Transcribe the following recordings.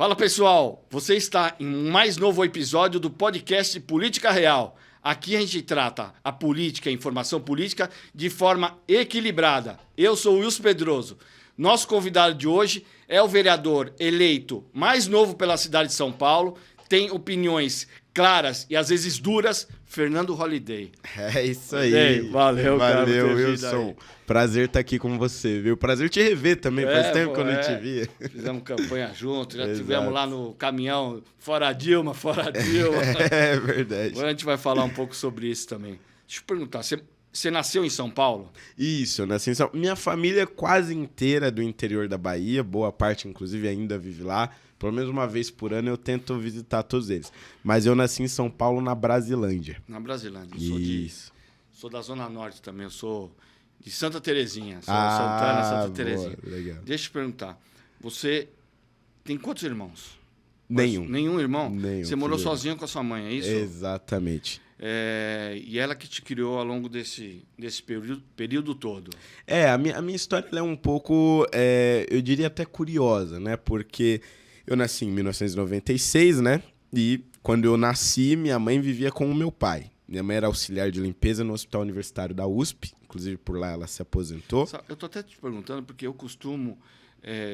Fala pessoal, você está em um mais novo episódio do podcast Política Real. Aqui a gente trata a política, a informação política de forma equilibrada. Eu sou o Wilson Pedroso. Nosso convidado de hoje é o vereador eleito mais novo pela cidade de São Paulo, tem opiniões claras e às vezes duras, Fernando Holliday. É isso aí. Valeu, cara. Valeu, Wilson. Prazer estar aqui com você, viu? Prazer te rever também. Faz tempo que eu não te via. Fizemos campanha junto, já tivemos lá no caminhão, fora Dilma, fora Dilma. É verdade. Agora a gente vai falar um pouco sobre isso também. Deixa eu perguntar, você nasceu em São Paulo? Isso, eu nasci em São Paulo. Minha família é quase inteira do interior da Bahia, boa parte, inclusive, ainda vive lá. Pelo menos uma vez por ano eu tento visitar todos eles. Mas eu nasci em São Paulo, na Brasilândia. Na Brasilândia. Isso. Sou da Zona Norte também, eu sou de Santa Terezinha. Sou Santana, Santa Terezinha. Legal. Deixa eu te perguntar, você tem quantos irmãos? Nenhum. Nenhum irmão? Nenhum. Você morou sozinho com a sua mãe, é isso? Exatamente. E ela que te criou ao longo desse período todo? A minha história ela é um pouco, eu diria até curiosa, né? Porque eu nasci em 1996, né? E quando eu nasci, minha mãe vivia com o meu pai. Minha mãe era auxiliar de limpeza no Hospital Universitário da USP. Inclusive, por lá ela se aposentou. Eu tô até te perguntando porque eu costumo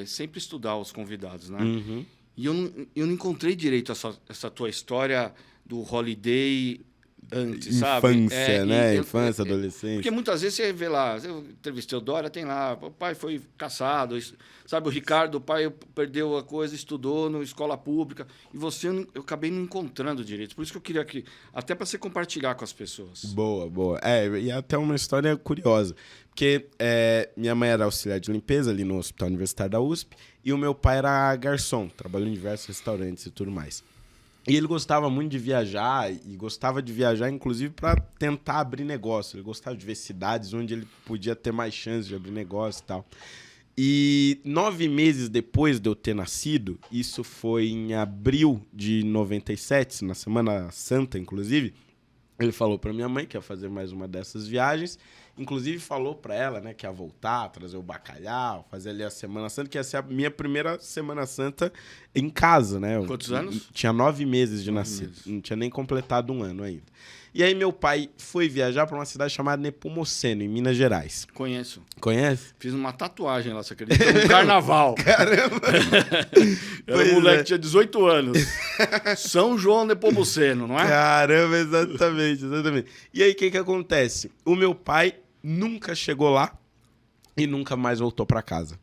sempre estudar os convidados, né? Uhum. E eu não encontrei direito essa tua história do Holiday antes, sabe? Infância, né? Infância, adolescência. Porque muitas vezes você vê lá, eu entrevistei o Dória, tem lá, o pai foi caçado, sabe? O Ricardo, o pai perdeu a coisa, estudou na escola pública, e você eu acabei não encontrando direito. Por isso que eu queria aqui, até para você compartilhar com as pessoas. Boa. E até uma história curiosa. Porque minha mãe era auxiliar de limpeza ali no Hospital Universitário da USP, e o meu pai era garçom, trabalhou em diversos restaurantes e tudo mais. E ele gostava muito de viajar, e gostava de viajar, inclusive, para tentar abrir negócio. Ele gostava de ver cidades onde ele podia ter mais chance de abrir negócio e tal. E 9 meses depois de eu ter nascido, isso foi em abril de 97, na Semana Santa, inclusive, ele falou para minha mãe que ia fazer mais uma dessas viagens. Inclusive falou para ela, né, que ia voltar, trazer o bacalhau, fazer ali a Semana Santa, que ia ser a minha primeira Semana Santa em casa, né? Quantos anos? Tinha 9 meses de nascido, não tinha nem completado um ano ainda. E aí meu pai foi viajar para uma cidade chamada Nepomuceno, em Minas Gerais. Conheço. Conhece? Fiz uma tatuagem lá, você acredita? Um carnaval. Caramba! Era um moleque que tinha 18 anos. São João Nepomuceno, não é? Caramba, exatamente. E aí, o que acontece? O meu pai nunca chegou lá e nunca mais voltou para casa.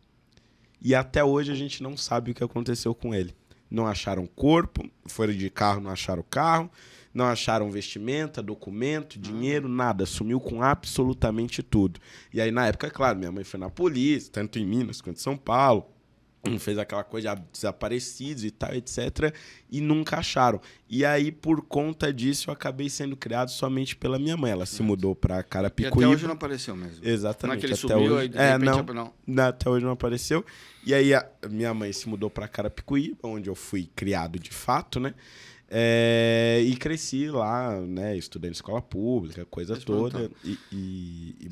E até hoje a gente não sabe o que aconteceu com ele. Não acharam corpo, foram de carro, não acharam carro, não acharam vestimenta, documento, dinheiro, nada. Sumiu com absolutamente tudo. E aí, na época, claro, minha mãe foi na polícia, tanto em Minas quanto em São Paulo. Fez aquela coisa de desaparecidos e tal, etc. E nunca acharam. E aí, por conta disso, eu acabei sendo criado somente pela minha mãe. Ela se mudou para Carapicuíba. E até hoje não apareceu mesmo. Exatamente. Não é que ele até sumiu hoje... aí de repente... Não, até hoje não apareceu. E aí, a minha mãe se mudou para Carapicuíba, onde eu fui criado de fato, né? E cresci lá, né? Estudei na escola pública, coisa toda.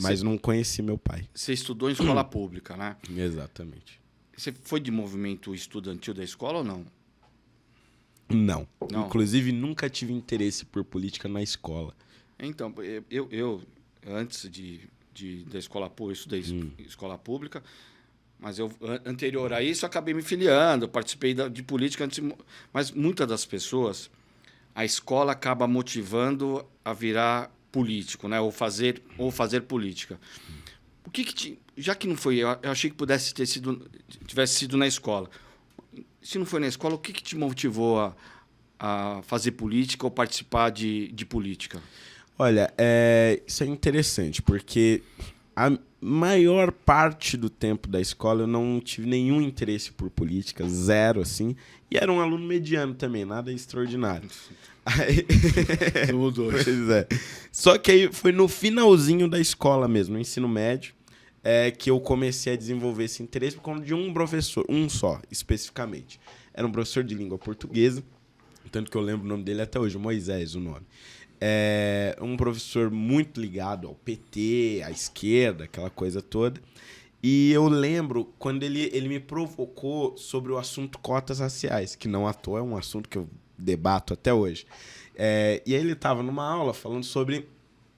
Mas não conheci meu pai. Você estudou em escola pública, né? Exatamente. Você foi de movimento estudantil da escola ou não? Não. Inclusive, nunca tive interesse por política na escola. Então, eu antes da escola pública, eu estudei escola pública, mas anterior a isso, eu acabei me filiando, participei de política antes, mas muitas das pessoas, a escola acaba motivando a virar político, né? ou fazer política. O que já que não foi, eu achei que tivesse sido na escola. Se não foi na escola, o que te motivou a fazer política ou participar de política? Olha, isso é interessante, porque a maior parte do tempo da escola eu não tive nenhum interesse por política, zero, assim, e era um aluno mediano também, nada extraordinário. Aí... Tudo. Pois é. Só que aí foi no finalzinho da escola mesmo, no ensino médio, que eu comecei a desenvolver esse interesse por conta de um professor, um só, especificamente. Era um professor de língua portuguesa, tanto que eu lembro o nome dele até hoje, Moisés, o nome. Um professor muito ligado ao PT, à esquerda, aquela coisa toda. E eu lembro quando ele me provocou sobre o assunto cotas raciais, que não à toa é um assunto que eu debato até hoje. E aí ele estava numa aula falando sobre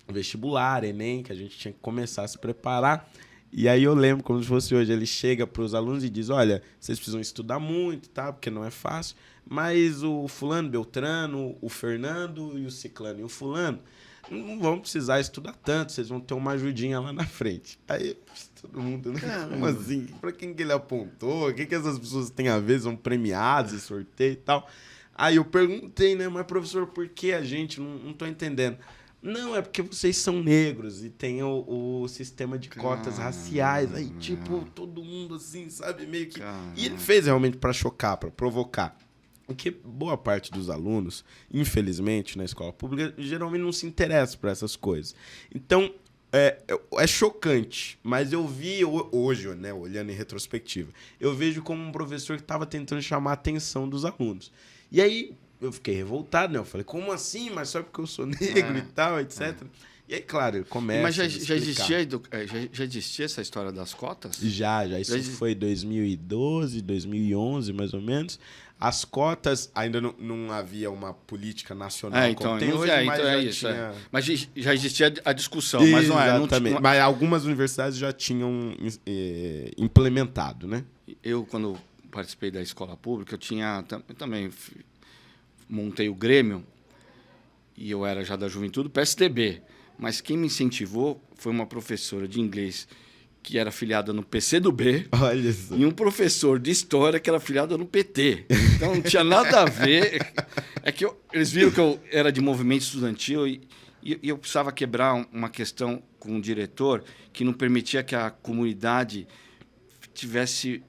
vestibular, Enem, que a gente tinha que começar a se preparar. E aí eu lembro, como se fosse hoje, ele chega para os alunos e diz, olha, vocês precisam estudar muito, tá? Porque não é fácil, mas o fulano, Beltrano, o Fernando e o ciclano e o fulano não vão precisar estudar tanto, vocês vão ter uma ajudinha lá na frente. Aí todo mundo, né? Como assim? Para quem que ele apontou? O que essas pessoas têm a ver? São premiados e sorteio e tal. Aí eu perguntei, né? Mas professor, por que a gente? Não tô entendendo. Não, é porque vocês são negros e tem o sistema de cotas raciais. Aí, tipo, todo mundo assim, sabe? Meio que... E ele fez realmente para chocar, para provocar. Porque boa parte dos alunos, infelizmente, na escola pública, geralmente não se interessa por essas coisas. Então, é chocante. Mas eu vi hoje, né, olhando em retrospectiva, eu vejo como um professor que estava tentando chamar a atenção dos alunos. E aí... eu fiquei revoltado, né? Eu falei, como assim? Mas só porque eu sou negro e tal, etc. E aí, claro, ele começa Mas já existia essa história das cotas? Já. Isso foi 2012, 2011, mais ou menos. As cotas, ainda não havia uma política nacional então, como tem hoje, mas já tinha... Mas já existia a discussão, Exatamente. mas não é. Exatamente. Mas algumas universidades já tinham implementado, né? Eu, quando participei da escola pública, eu também montei o Grêmio, e eu era já da juventude, PSDB. Mas quem me incentivou foi uma professora de inglês que era filiada no PCdoB. Olha isso. E um professor de história que era filiado no PT. Então não tinha nada a ver. É que eles viram que eu era de movimento estudantil e eu precisava quebrar uma questão com o diretor que não permitia que a comunidade tivesse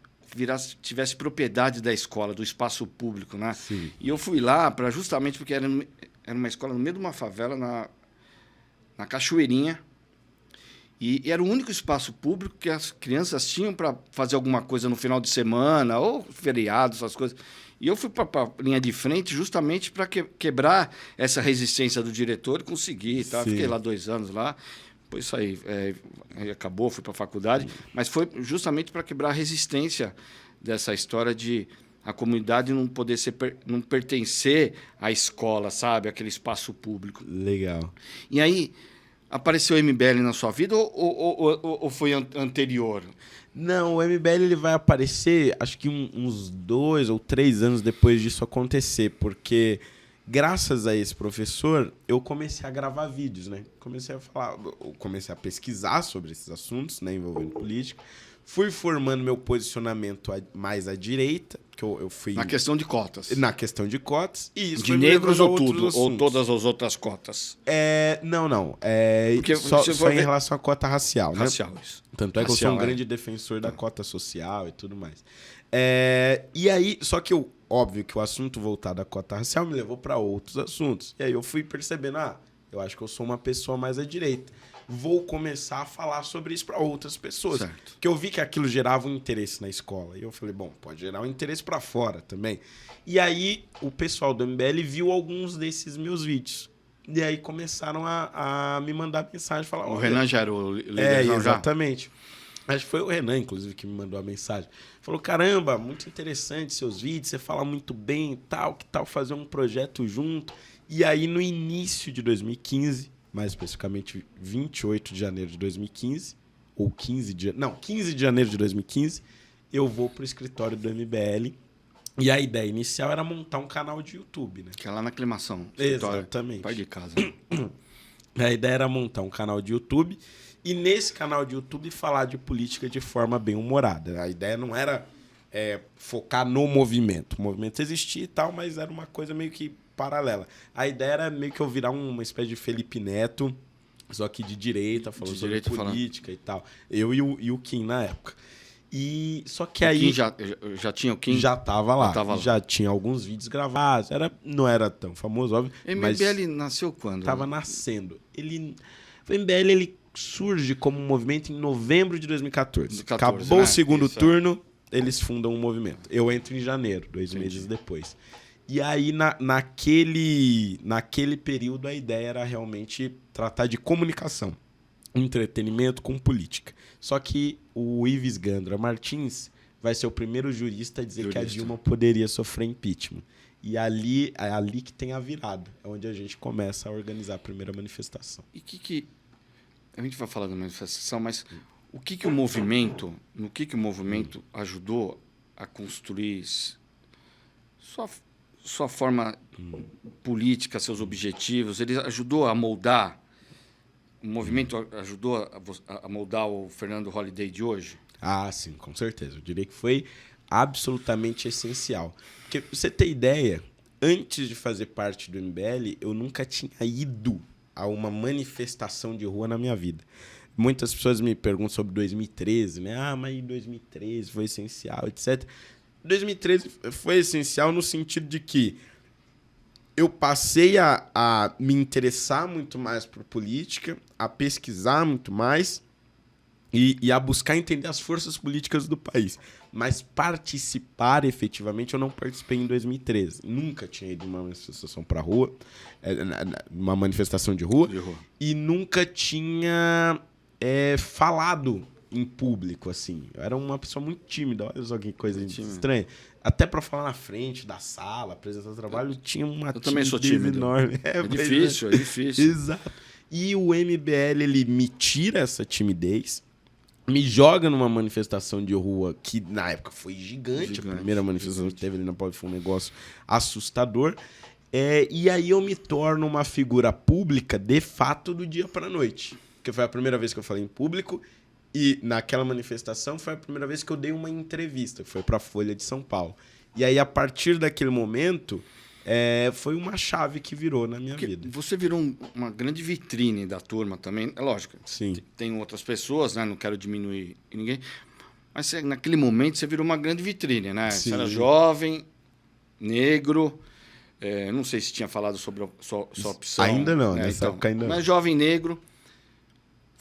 propriedade da escola, do espaço público, né? Sim. E eu fui lá justamente porque era uma escola no meio de uma favela, na Cachoeirinha, e era o único espaço público que as crianças tinham para fazer alguma coisa no final de semana, ou feriados, essas coisas. E eu fui para a linha de frente justamente para quebrar essa resistência do diretor e conseguir. Tá? Fiquei lá 2 anos lá. Depois isso aí acabou, fui para a faculdade, mas foi justamente para quebrar a resistência dessa história de a comunidade não poder não pertencer à escola, sabe? Aquele espaço público. Legal. E aí, apareceu o MBL na sua vida ou foi anterior? Não, o MBL ele vai aparecer, acho que uns 2 ou 3 anos depois disso acontecer, porque... graças a esse professor, eu comecei a gravar vídeos, né? Comecei a pesquisar sobre esses assuntos, né, envolvendo política. Fui formando meu posicionamento mais à direita, que eu fui... Na questão de cotas. Na questão de cotas. E isso de negros ou tudo? Ou todas as outras cotas? Não. Porque só em relação à cota racial, né? Racial, isso. Tanto é que eu sou um grande defensor da cota social e tudo mais. E aí, só que óbvio que o assunto voltado à cota racial me levou para outros assuntos. E aí eu fui percebendo, eu acho que eu sou uma pessoa mais à direita. Vou começar a falar sobre isso para outras pessoas. Certo. Porque eu vi que aquilo gerava um interesse na escola. E eu falei, bom, pode gerar um interesse para fora também. E aí o pessoal do MBL viu alguns desses meus vídeos. E aí começaram a me mandar mensagem. Falar, o Renan já era o líder. Exatamente. Acho que foi o Renan, inclusive, que me mandou a mensagem. Falou, caramba, muito interessante seus vídeos, você fala muito bem e tal, que tal fazer um projeto junto? E aí, no início de 2015, mais especificamente 28 de janeiro de 2015, ou 15 de janeiro de 2015, eu vou pro escritório do MBL. E a ideia inicial era montar um canal de YouTube, né? Que é lá na Aclimação. Exatamente. Pai de casa. A ideia era montar um canal de YouTube e nesse canal de YouTube falar de política de forma bem humorada. A ideia não era focar no movimento. O movimento existia e tal, mas era uma coisa meio que paralela. A ideia era meio que eu virar uma espécie de Felipe Neto, só que de direita, falando sobre política e tal. Eu e o Kim na época. E só que aí Kim já tinha o Kim? Já estava lá. Já tinha alguns vídeos gravados. Não era tão famoso, óbvio. O MBL nasceu quando? Estava nascendo. O MBL ele surge como um movimento em novembro de 2014. Acabou o segundo turno, eles fundam um movimento. Eu entro em janeiro, 2 meses depois. E aí, naquele período, a ideia era realmente tratar de comunicação. entretenimento com política. Só que o Ives Gandra Martins vai ser o primeiro jurista a dizer que a Dilma poderia sofrer impeachment. E ali é ali que tem a virada, é onde a gente começa a organizar a primeira manifestação. E a gente vai falar da manifestação, mas no que o movimento ajudou a construir sua forma política, seus objetivos? Ele ajudou a moldar, o movimento ajudou a moldar o Fernando Holliday de hoje? Ah, sim, com certeza. Eu diria que foi absolutamente essencial. Porque, pra você ter ideia, antes de fazer parte do MBL, eu nunca tinha ido a uma manifestação de rua na minha vida. Muitas pessoas me perguntam sobre 2013, né? Ah, mas 2013 foi essencial, etc. 2013 foi essencial no sentido de que eu passei a me interessar muito mais por política, a pesquisar muito mais e a buscar entender as forças políticas do país. Mas participar efetivamente eu não participei em 2013. Nunca tinha ido em uma manifestação para rua, uma manifestação de rua. E nunca tinha falado em público, assim. Eu era uma pessoa muito tímida, olha só que coisa estranha. Até para falar na frente da sala, apresentar trabalho, tinha uma timidez também sou tímido. Enorme. É difícil. Exato. E o MBL, ele me tira essa timidez, me joga numa manifestação de rua que, na época, foi gigante. A primeira manifestação que teve ali na Paulista foi um negócio assustador. E aí eu me torno uma figura pública, de fato, do dia para a noite. Porque foi a primeira vez que eu falei em público. E naquela manifestação foi a primeira vez que eu dei uma entrevista. Foi para a Folha de São Paulo. E aí, a partir daquele momento, foi uma chave que virou na minha vida. Você virou uma grande vitrine da turma também. É lógico. Sim. Tem outras pessoas, né? Não quero diminuir ninguém. Mas naquele momento você virou uma grande vitrine, né? Sim. Você era jovem, negro. Não sei se tinha falado sobre a sua opção. Ainda não, nessa época ainda não. Mas jovem negro.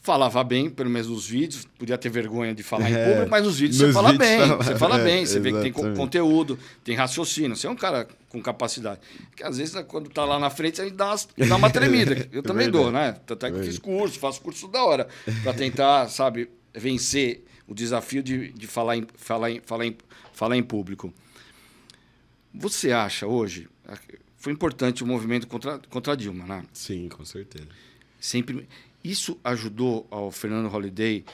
Falava bem, pelo menos nos vídeos. Podia ter vergonha de falar em público, mas nos vídeos você fala bem. Você fala bem, você vê que tem conteúdo, tem raciocínio. Você é um cara com capacidade. Porque às vezes, quando tá lá na frente, a gente dá uma tremida. Eu também dou, né? Até que eu fiz curso, faço curso da hora. Para tentar, sabe, vencer o desafio de falar em público. Você acha hoje... Foi importante o movimento contra a Dilma, né? Sim, com certeza. Sempre... Isso ajudou ao Fernando Holliday,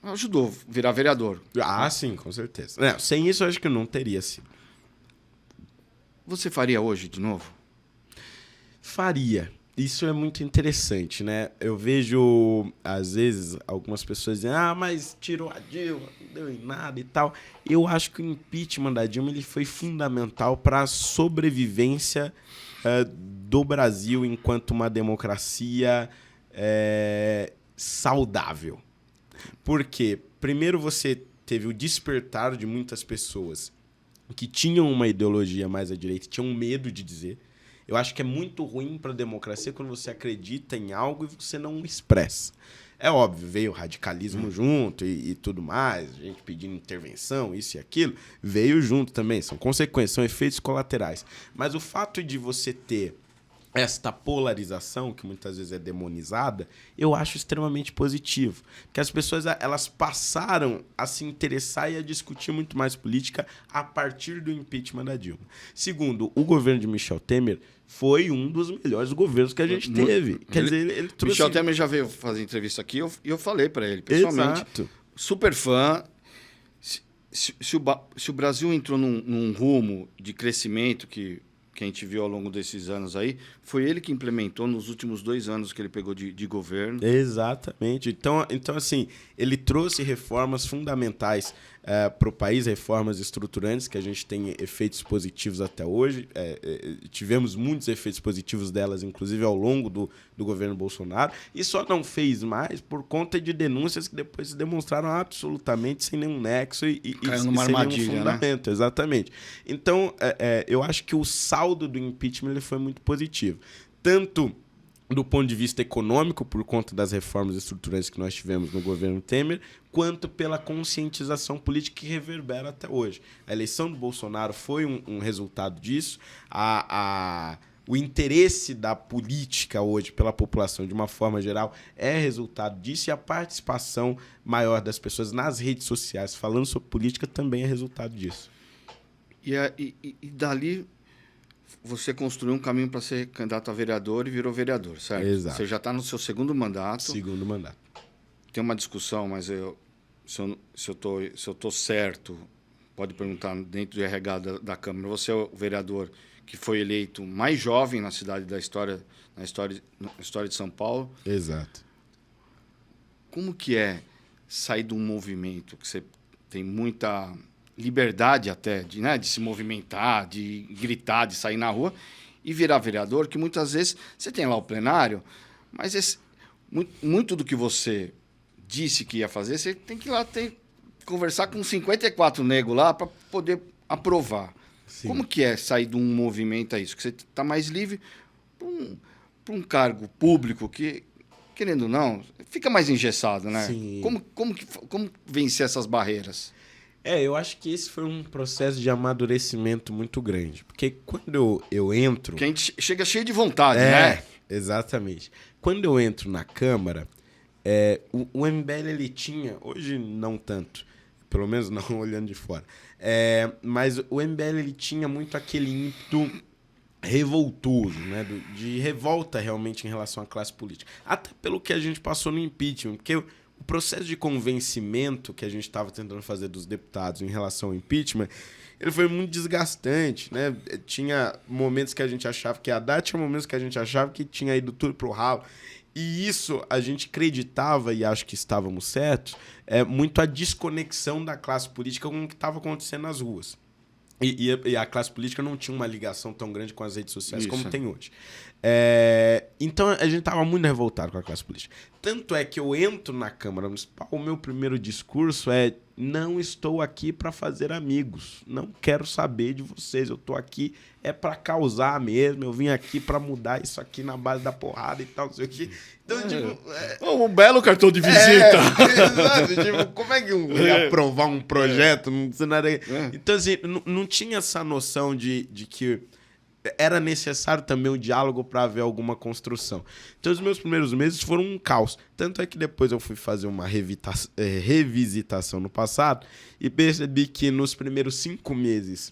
ajudou a virar vereador. Ah, sim, com certeza. Sem isso, eu acho que não teria sido. Você faria hoje de novo? Faria. Isso é muito interessante, né? Eu vejo, às vezes, algumas pessoas dizendo mas tirou a Dilma, não deu em nada e tal. Eu acho que o impeachment da Dilma ele foi fundamental para a sobrevivência do Brasil enquanto uma democracia... saudável. Porque, primeiro, você teve o despertar de muitas pessoas que tinham uma ideologia mais à direita, tinham medo de dizer. Eu acho que é muito ruim para a democracia quando você acredita em algo e você não expressa. É óbvio, veio o radicalismo junto e tudo mais, gente pedindo intervenção, isso e aquilo, veio junto também. São consequências, são efeitos colaterais. Mas o fato de você ter esta polarização, que muitas vezes é demonizada, eu acho extremamente positivo. Porque as pessoas elas passaram a se interessar e a discutir muito mais política a partir do impeachment da Dilma. Segundo, o governo de Michel Temer foi um dos melhores governos que a gente teve. Quer dizer, ele trouxe... Michel Temer já veio fazer entrevista aqui e eu falei para ele, pessoalmente. Exato. Super fã. Se o Brasil entrou num rumo de crescimento que a gente viu ao longo desses anos aí, foi ele que implementou nos últimos 2 anos que ele pegou de governo. Exatamente. Então, assim, ele trouxe reformas fundamentais para o país, reformas estruturantes, que a gente tem efeitos positivos até hoje. Tivemos muitos efeitos positivos delas, inclusive ao longo do governo Bolsonaro, e só não fez mais por conta de denúncias que depois se demonstraram absolutamente sem nenhum nexo e caiu numa sem armadilha, nenhum fundamento. Né? Exatamente. Então, eu acho que o saldo do impeachment ele foi muito positivo. Tanto do ponto de vista econômico, por conta das reformas estruturantes que nós tivemos no governo Temer, quanto pela conscientização política que reverbera até hoje. A eleição do Bolsonaro foi um resultado disso. A o interesse da política hoje pela população, de uma forma geral, é resultado disso, e a participação maior das pessoas nas redes sociais falando sobre política também é resultado disso. E dali você construiu um caminho para ser candidato a vereador e virou vereador, certo? Exato. Você já está no seu segundo mandato. Segundo mandato. Tem uma discussão, mas se eu tô certo, pode perguntar dentro do RH da Câmara. Você é o vereador que foi eleito mais jovem na cidade na história de São Paulo. Exato. Como que é sair de um movimento que você tem muita liberdade até de se movimentar, de gritar, de sair na rua, e virar vereador, que muitas vezes você tem lá o plenário, mas muito do que você disse que ia fazer, você tem que ir lá conversar com 54 negros lá para poder aprovar. Sim. Como que é sair de um movimento a isso? Que você está mais livre para um cargo público que, querendo ou não, fica mais engessado, né? Sim. Como vencer essas barreiras? Eu acho que esse foi um processo de amadurecimento muito grande. Porque quando eu entro... Porque a gente chega cheio de vontade, né? Exatamente. Quando eu entro na Câmara, o MBL ele tinha... Hoje não tanto, pelo menos não olhando de fora. Mas o MBL ele tinha muito aquele ímpeto revoltoso, né? De revolta realmente em relação à classe política. Até pelo que a gente passou no impeachment. Porque o processo de convencimento que a gente estava tentando fazer dos deputados em relação ao impeachment, ele foi muito desgastante, né? Tinha momentos que a gente achava que ia dar, tinha momentos que a gente achava que tinha ido tudo pro ralo. E isso a gente acreditava, e acho que estávamos certos, muito a desconexão da classe política com o que estava acontecendo nas ruas. E a classe política não tinha uma ligação tão grande com as redes sociais como tem hoje. Então a gente estava muito revoltado com a classe política. Tanto é que eu entro na Câmara Municipal, o meu primeiro discurso é: não estou aqui para fazer amigos, não quero saber de vocês, eu estou aqui para causar mesmo, eu vim aqui para mudar isso aqui na base da porrada e tal, não sei o quê. Então, um belo cartão de visita. Exato, como é que eu ia aprovar um projeto? Então, assim, não tinha essa noção de que era necessário também um diálogo para haver alguma construção. Então, os meus primeiros meses foram um caos. Tanto é que depois eu fui fazer uma revisitação no passado e percebi que nos primeiros 5 meses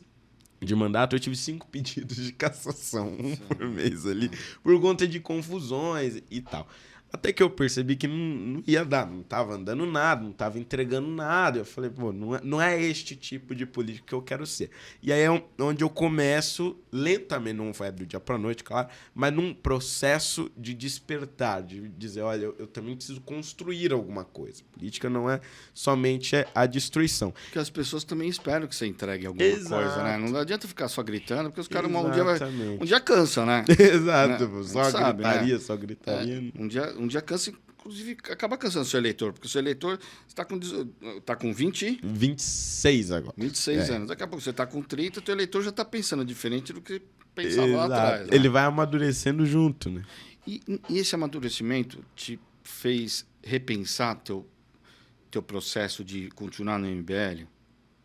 de mandato eu tive 5 pedidos de cassação, um por mês ali, por conta de confusões e tal. Até que eu percebi que não ia dar, não estava andando nada, não estava entregando nada. Eu falei, pô, não é este tipo de político que eu quero ser. E aí é onde eu começo, lentamente, não vai do dia para a noite, claro, mas num processo de despertar, de dizer, olha, eu também preciso construir alguma coisa. Política não é somente a destruição. Porque as pessoas também esperam que você entregue alguma coisa, né? Não adianta ficar só gritando, porque os caras um dia cansam, né? Exato, né? Só gritaria, né? Só gritaria. Um dia cansa, inclusive acaba cansando o seu eleitor, porque o seu eleitor está com 26 agora. 26 anos. Daqui a pouco você está com 30, o teu eleitor já está pensando diferente do que pensava lá atrás. Né? Ele vai amadurecendo junto, né? E esse amadurecimento te fez repensar teu processo de continuar no MBL?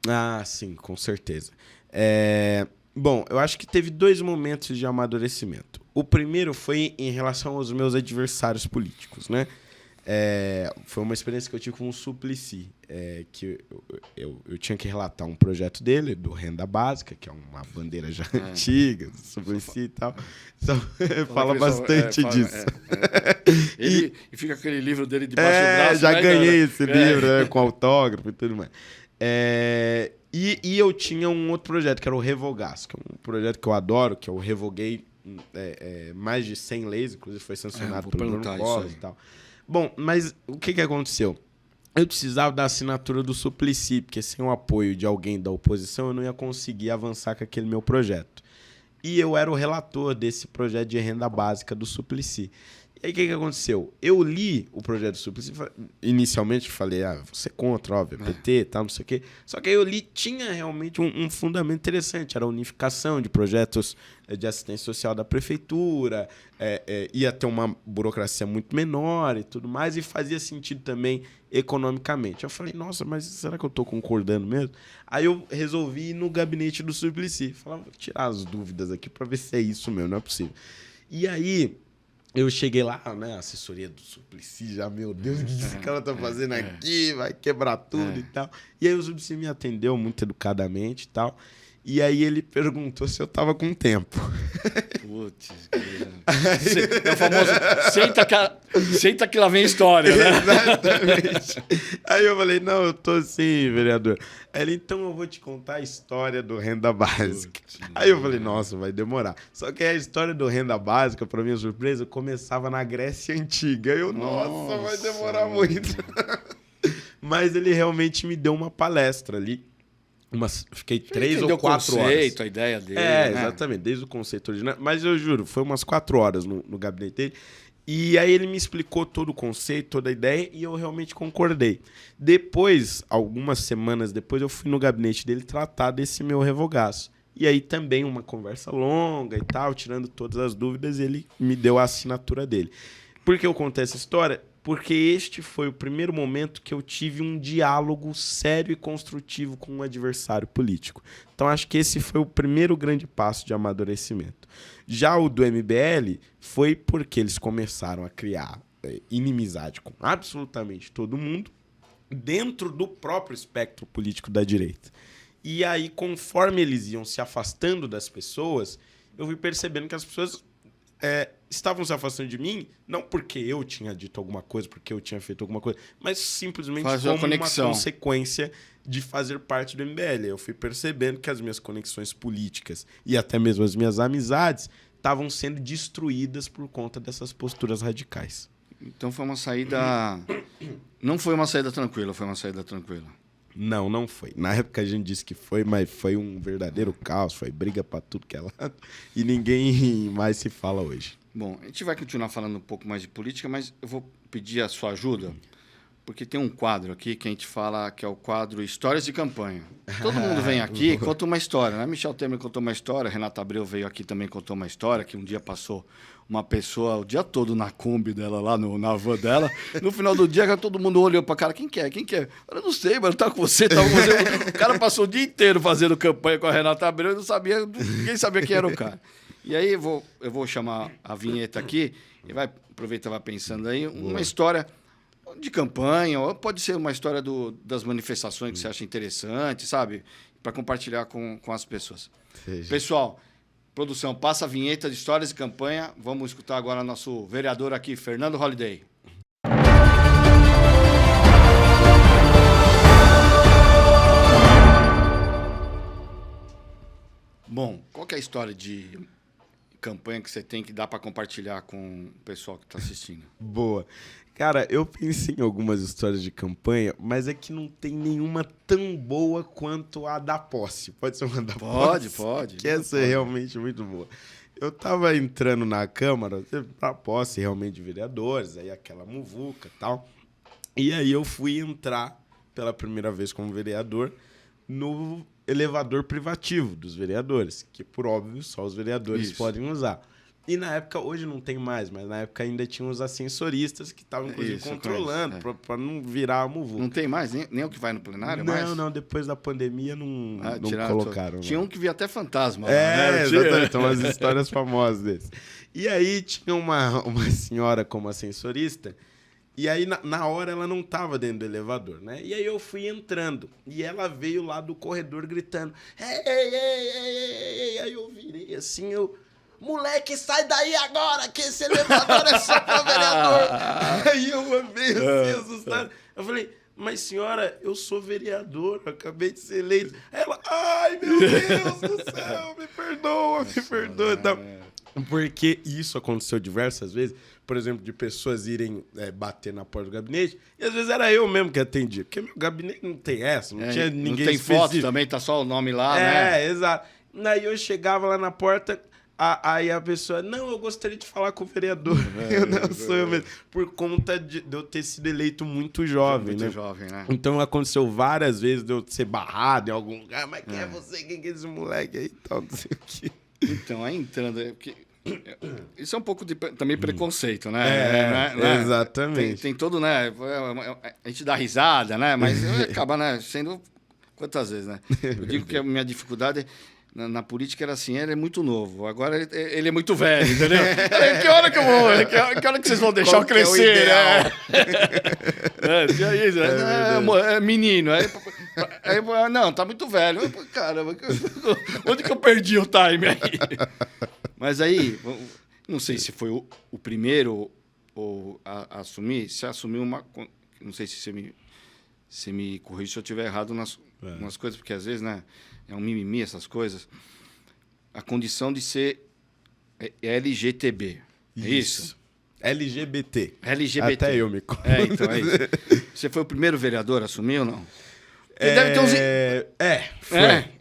Ah, sim, com certeza. Bom, eu acho que teve 2 momentos de amadurecimento. O primeiro foi em relação aos meus adversários políticos, né? Foi uma experiência que eu tive com o Suplicy, que eu tinha que relatar um projeto dele, do Renda Básica, que é uma bandeira já antiga, do Suplicy e tal. Então, fala bastante disso. E fica aquele livro dele debaixo do braço. Já ganhei esse livro, com autógrafo e tudo mais. E eu tinha um outro projeto, que era o Revogás, que é um projeto que eu adoro, que eu revoguei mais de 100 leis, inclusive foi sancionado pelo Bruno Covas e tal. Bom, mas o que aconteceu? Eu precisava da assinatura do Suplicy, porque sem o apoio de alguém da oposição eu não ia conseguir avançar com aquele meu projeto. E eu era o relator desse projeto de renda básica do Suplicy. E Aí o que aconteceu? Eu li o projeto do Suplicy, inicialmente falei, você é contra, óbvio, PT, tal, não sei o quê. Só que aí eu li, tinha realmente um fundamento interessante, era a unificação de projetos de assistência social da prefeitura, ia ter uma burocracia muito menor e tudo mais, e fazia sentido também economicamente. Eu falei, nossa, mas será que eu estou concordando mesmo? Aí eu resolvi ir no gabinete do Suplicy. Falei, vou tirar as dúvidas aqui para ver se é isso mesmo, não é possível. E aí eu cheguei lá, né, assessoria do Suplicy, já, meu Deus, o que esse cara tá fazendo aqui? Vai quebrar tudo e tal. E aí o Suplicy me atendeu muito educadamente e tal. E aí ele perguntou se eu tava com tempo. Putz, é o famoso senta que lá vem a história, né? Exatamente. Aí eu falei, não, eu tô sim, vereador. Aí ele, então eu vou te contar a história do Renda Básica. Aí eu falei, nossa, vai demorar. Só que a história do Renda Básica, pra minha surpresa, começava na Grécia Antiga. Eu, nossa, vai demorar muito. Mas ele realmente me deu uma palestra ali. Fiquei 3 ou 4 horas. Conceito, a ideia dele. Né? Exatamente, desde o conceito original. Mas eu juro, foi umas 4 horas no gabinete dele. E aí ele me explicou todo o conceito, toda a ideia, e eu realmente concordei. Depois, algumas semanas depois, eu fui no gabinete dele tratar desse meu revogaço. E aí também uma conversa longa e tal, tirando todas as dúvidas, ele me deu a assinatura dele. Por que eu contei essa história? Porque este foi o primeiro momento que eu tive um diálogo sério e construtivo com um adversário político. Então, acho que esse foi o primeiro grande passo de amadurecimento. Já o do MBL foi porque eles começaram a criar inimizade com absolutamente todo mundo dentro do próprio espectro político da direita. E aí, conforme eles iam se afastando das pessoas, eu fui percebendo que as pessoas estavam se afastando de mim, não porque eu tinha dito alguma coisa, porque eu tinha feito alguma coisa, mas simplesmente como uma consequência de fazer parte do MBL. Eu fui percebendo que as minhas conexões políticas e até mesmo as minhas amizades estavam sendo destruídas por conta dessas posturas radicais. Então foi uma saída... Não foi uma saída tranquila, foi uma saída tranquila. Não foi. Na época a gente disse que foi, mas foi um verdadeiro caos, foi briga pra tudo que é lado, e ninguém mais se fala hoje. Bom, a gente vai continuar falando um pouco mais de política, mas eu vou pedir a sua ajuda, porque tem um quadro aqui que a gente fala que é o quadro Histórias de Campanha. Todo mundo vem aqui e conta uma história, né? Michel Temer contou uma história, Renata Abreu veio aqui também contou uma história, que um dia passou uma pessoa o dia todo na Kombi dela, lá na van dela. No final do dia, todo mundo olhou pra cara, quem que é? Quem que é? Eu não sei, mas tá com você, tá com você. O cara passou o dia inteiro fazendo campanha com a Renata Abreu e não sabia, ninguém sabia quem era o cara. E aí eu vou chamar a vinheta aqui e vai aproveitar, vai pensando aí, uma história de campanha, ou pode ser uma história das manifestações que você acha interessante, sabe? Para compartilhar com as pessoas. Seja. Pessoal, produção, passa a vinheta de histórias de campanha. Vamos escutar agora nosso vereador aqui, Fernando Holliday. Bom, qual que é a história de campanha que você tem que dá para compartilhar com o pessoal que está assistindo? Boa. Cara, eu pensei em algumas histórias de campanha, mas é que não tem nenhuma tão boa quanto a da posse. Pode ser uma da posse? Pode. Que essa é realmente muito boa. Eu tava entrando na Câmara pra posse realmente de vereadores, aí aquela muvuca e tal. E aí eu fui entrar pela primeira vez como vereador no elevador privativo dos vereadores, que por óbvio só os vereadores podem usar. E na época, hoje não tem mais, mas na época ainda tinha os ascensoristas que estavam, inclusive, controlando para não virar a muvuca. Não tem mais? Nem o que vai no plenário? Não, depois da pandemia não colocaram. Tinha um que via até fantasma. Exatamente, são umas histórias famosas desses. E aí tinha uma senhora como ascensorista, e aí na hora ela não estava dentro do elevador, né? E aí eu fui entrando, e ela veio lá do corredor gritando, ei, aí eu virei assim, moleque, sai daí agora, que esse elevador é só para vereador. Aí eu amei assim, assustado. Eu falei, mas senhora, eu sou vereador, eu acabei de ser eleito. Ela, ai meu Deus do céu, me perdoa. Então, porque isso aconteceu diversas vezes, por exemplo, de pessoas irem bater na porta do gabinete, e às vezes era eu mesmo que atendia, porque meu gabinete não tem essa, não tinha ninguém não tem específico. Foto também, tá só o nome lá, né? Exato. Daí eu chegava lá na porta, Aí a pessoa, não, eu gostaria de falar com o vereador. Eu não sou eu mesmo. Por conta de eu ter sido eleito muito jovem, muito né? jovem, né? Então aconteceu várias vezes de eu ser barrado em algum lugar. Mas quem é você? Quem é esse moleque aí? Tal, não sei o quê. Então, aí entrando... Isso é um pouco de também preconceito, né? Exatamente. Tem todo, né? A gente dá risada, né? Mas acaba, né, sendo... Quantas vezes, né? Eu digo que a minha dificuldade na política era assim, ele é muito novo. Agora ele é muito velho, entendeu? Que hora que eu vou? Que hora que vocês vão deixar eu crescer? Tinha isso, né? Menino. Aí, não, tá muito velho. Caramba, onde que eu perdi o time aí? Mas aí, não sei se foi o primeiro a assumir, se assumiu uma... Não sei se você me corrige se eu estiver errado nas coisas, porque às vezes, né, é um mimimi essas coisas. A condição de ser LGTB. É isso? LGBT. LGBT. Até eu me conto. Então é isso. Você foi o primeiro vereador a assumir ou não? Deve ter uns...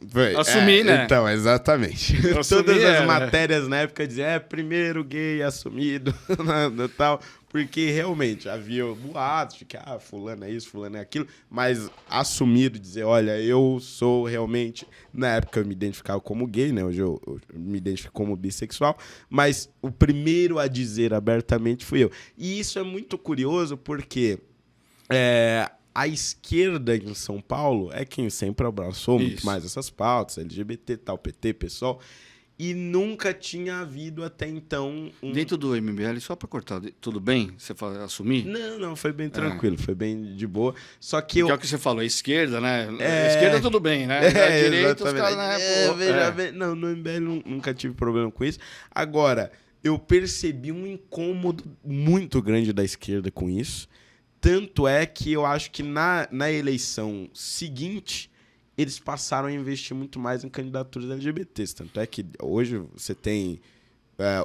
Foi. Assumir, né? Então, exatamente. Assumir, Todas as matérias na época diziam, primeiro gay assumido, tal, porque realmente havia boatos de que, fulano é isso, fulano é aquilo, mas assumido, dizer, olha, eu sou realmente... Na época eu me identificava como gay, né? Hoje eu me identifico como bissexual, mas o primeiro a dizer abertamente fui eu. E isso é muito curioso porque... A esquerda em São Paulo é quem sempre abraçou muito mais essas pautas, LGBT, tal, PT, PSOL, e nunca tinha havido até então... Dentro do MBL, só para cortar, tudo bem? Você assumir? Não, foi bem tranquilo, foi bem de boa. Só que é o que você falou, a esquerda, né? A esquerda tudo bem, né? A direita, os caras... Né? Não, no MBL nunca tive problema com isso. Agora, eu percebi um incômodo muito grande da esquerda com isso. Tanto é que eu acho que na eleição seguinte, eles passaram a investir muito mais em candidaturas LGBTs. Tanto é que hoje você tem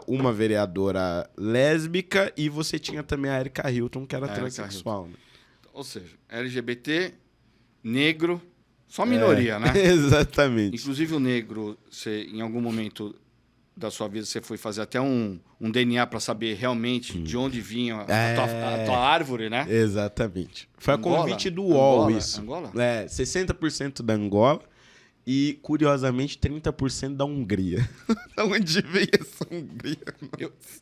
uma vereadora lésbica e você tinha também a Erika Hilton, que era transexual. Né? Ou seja, LGBT, negro, só minoria, né? Exatamente. Inclusive o negro, você, em algum momento da sua vida, você foi fazer até um DNA para saber realmente de onde vinha a tua árvore, né? Exatamente. Foi Angola? a convite do UOL, Angola? isso. Angola? 60% da Angola e, curiosamente, 30% da Hungria. Da onde veio essa Hungria?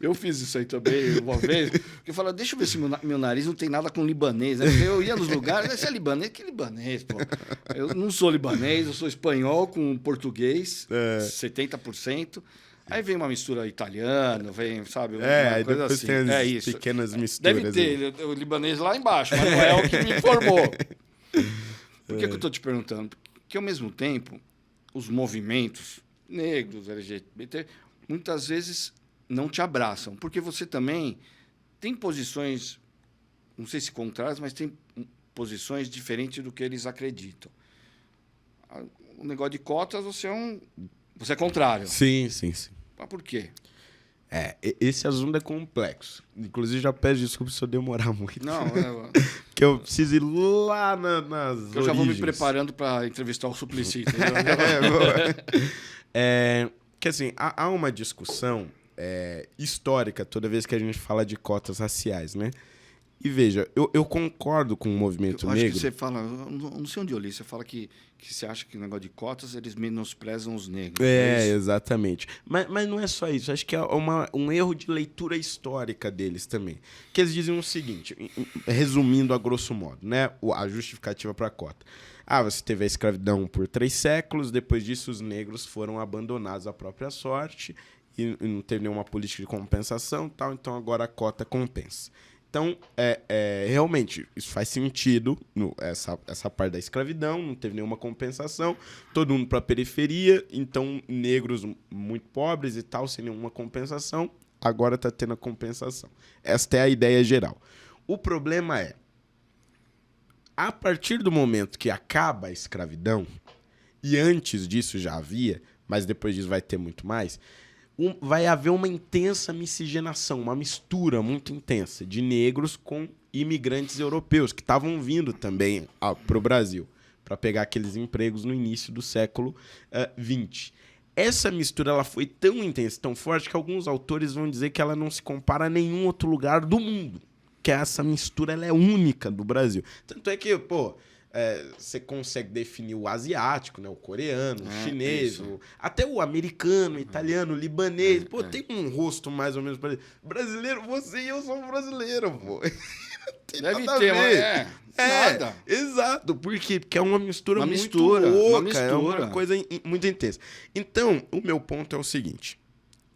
Eu fiz isso aí também uma vez. Eu falei, deixa eu ver se meu nariz não tem nada com libanês. Né? Porque eu ia nos lugares, você é libanês? Que libanês, pô? Eu não sou libanês, eu sou espanhol com português, 70%. Aí vem uma mistura italiana, vem, sabe? Uma coisa assim. Tem as isso. pequenas misturas. Deve ter o libanês lá embaixo, mas não é o que me informou. Por que eu estou te perguntando? Porque, ao mesmo tempo, os movimentos negros, LGBT, muitas vezes não te abraçam. Porque você também tem posições, não sei se contrárias, mas tem posições diferentes do que eles acreditam. O negócio de cotas, você é contrário. Sim. Mas por quê? Esse assunto é complexo. Inclusive, já peço desculpa se eu demorar muito. Não, que eu preciso ir lá nas origens. Eu já vou me preparando para entrevistar o Suplicy. Que assim, há uma discussão histórica toda vez que a gente fala de cotas raciais, né? E veja, eu concordo com o movimento negro. Acho que você fala, não sei onde eu li, você fala que você acha que o negócio de cotas, eles menosprezam os negros. Exatamente. Mas não é só isso, acho que é um erro de leitura histórica deles também. Que eles dizem o seguinte, resumindo a grosso modo, né? A justificativa para a cota. Você teve a escravidão por 3 séculos, depois disso os negros foram abandonados à própria sorte e não teve nenhuma política de compensação, tal, então agora a cota compensa. Então, realmente, isso faz sentido, essa parte da escravidão, não teve nenhuma compensação, todo mundo para a periferia, então negros muito pobres e tal, sem nenhuma compensação, agora está tendo a compensação. Esta é a ideia geral. O problema é, a partir do momento que acaba a escravidão, e antes disso já havia, mas depois disso vai ter muito mais, vai haver uma intensa miscigenação, uma mistura muito intensa de negros com imigrantes europeus, que estavam vindo também para o Brasil, para pegar aqueles empregos no início do século XX. essa mistura ela foi tão intensa, tão forte, que alguns autores vão dizer que ela não se compara a nenhum outro lugar do mundo. Que essa mistura ela é única do Brasil. Tanto é que, você consegue definir o asiático, né? O coreano, o chinês, até o americano, o italiano, o libanês. Tem um rosto mais ou menos parecido. Brasileiro, você e eu somos brasileiros, pô. Deve ter, nada. Exato. Por quê? Porque é uma mistura muito louca, é uma coisa muito intensa. Então, o meu ponto é o seguinte.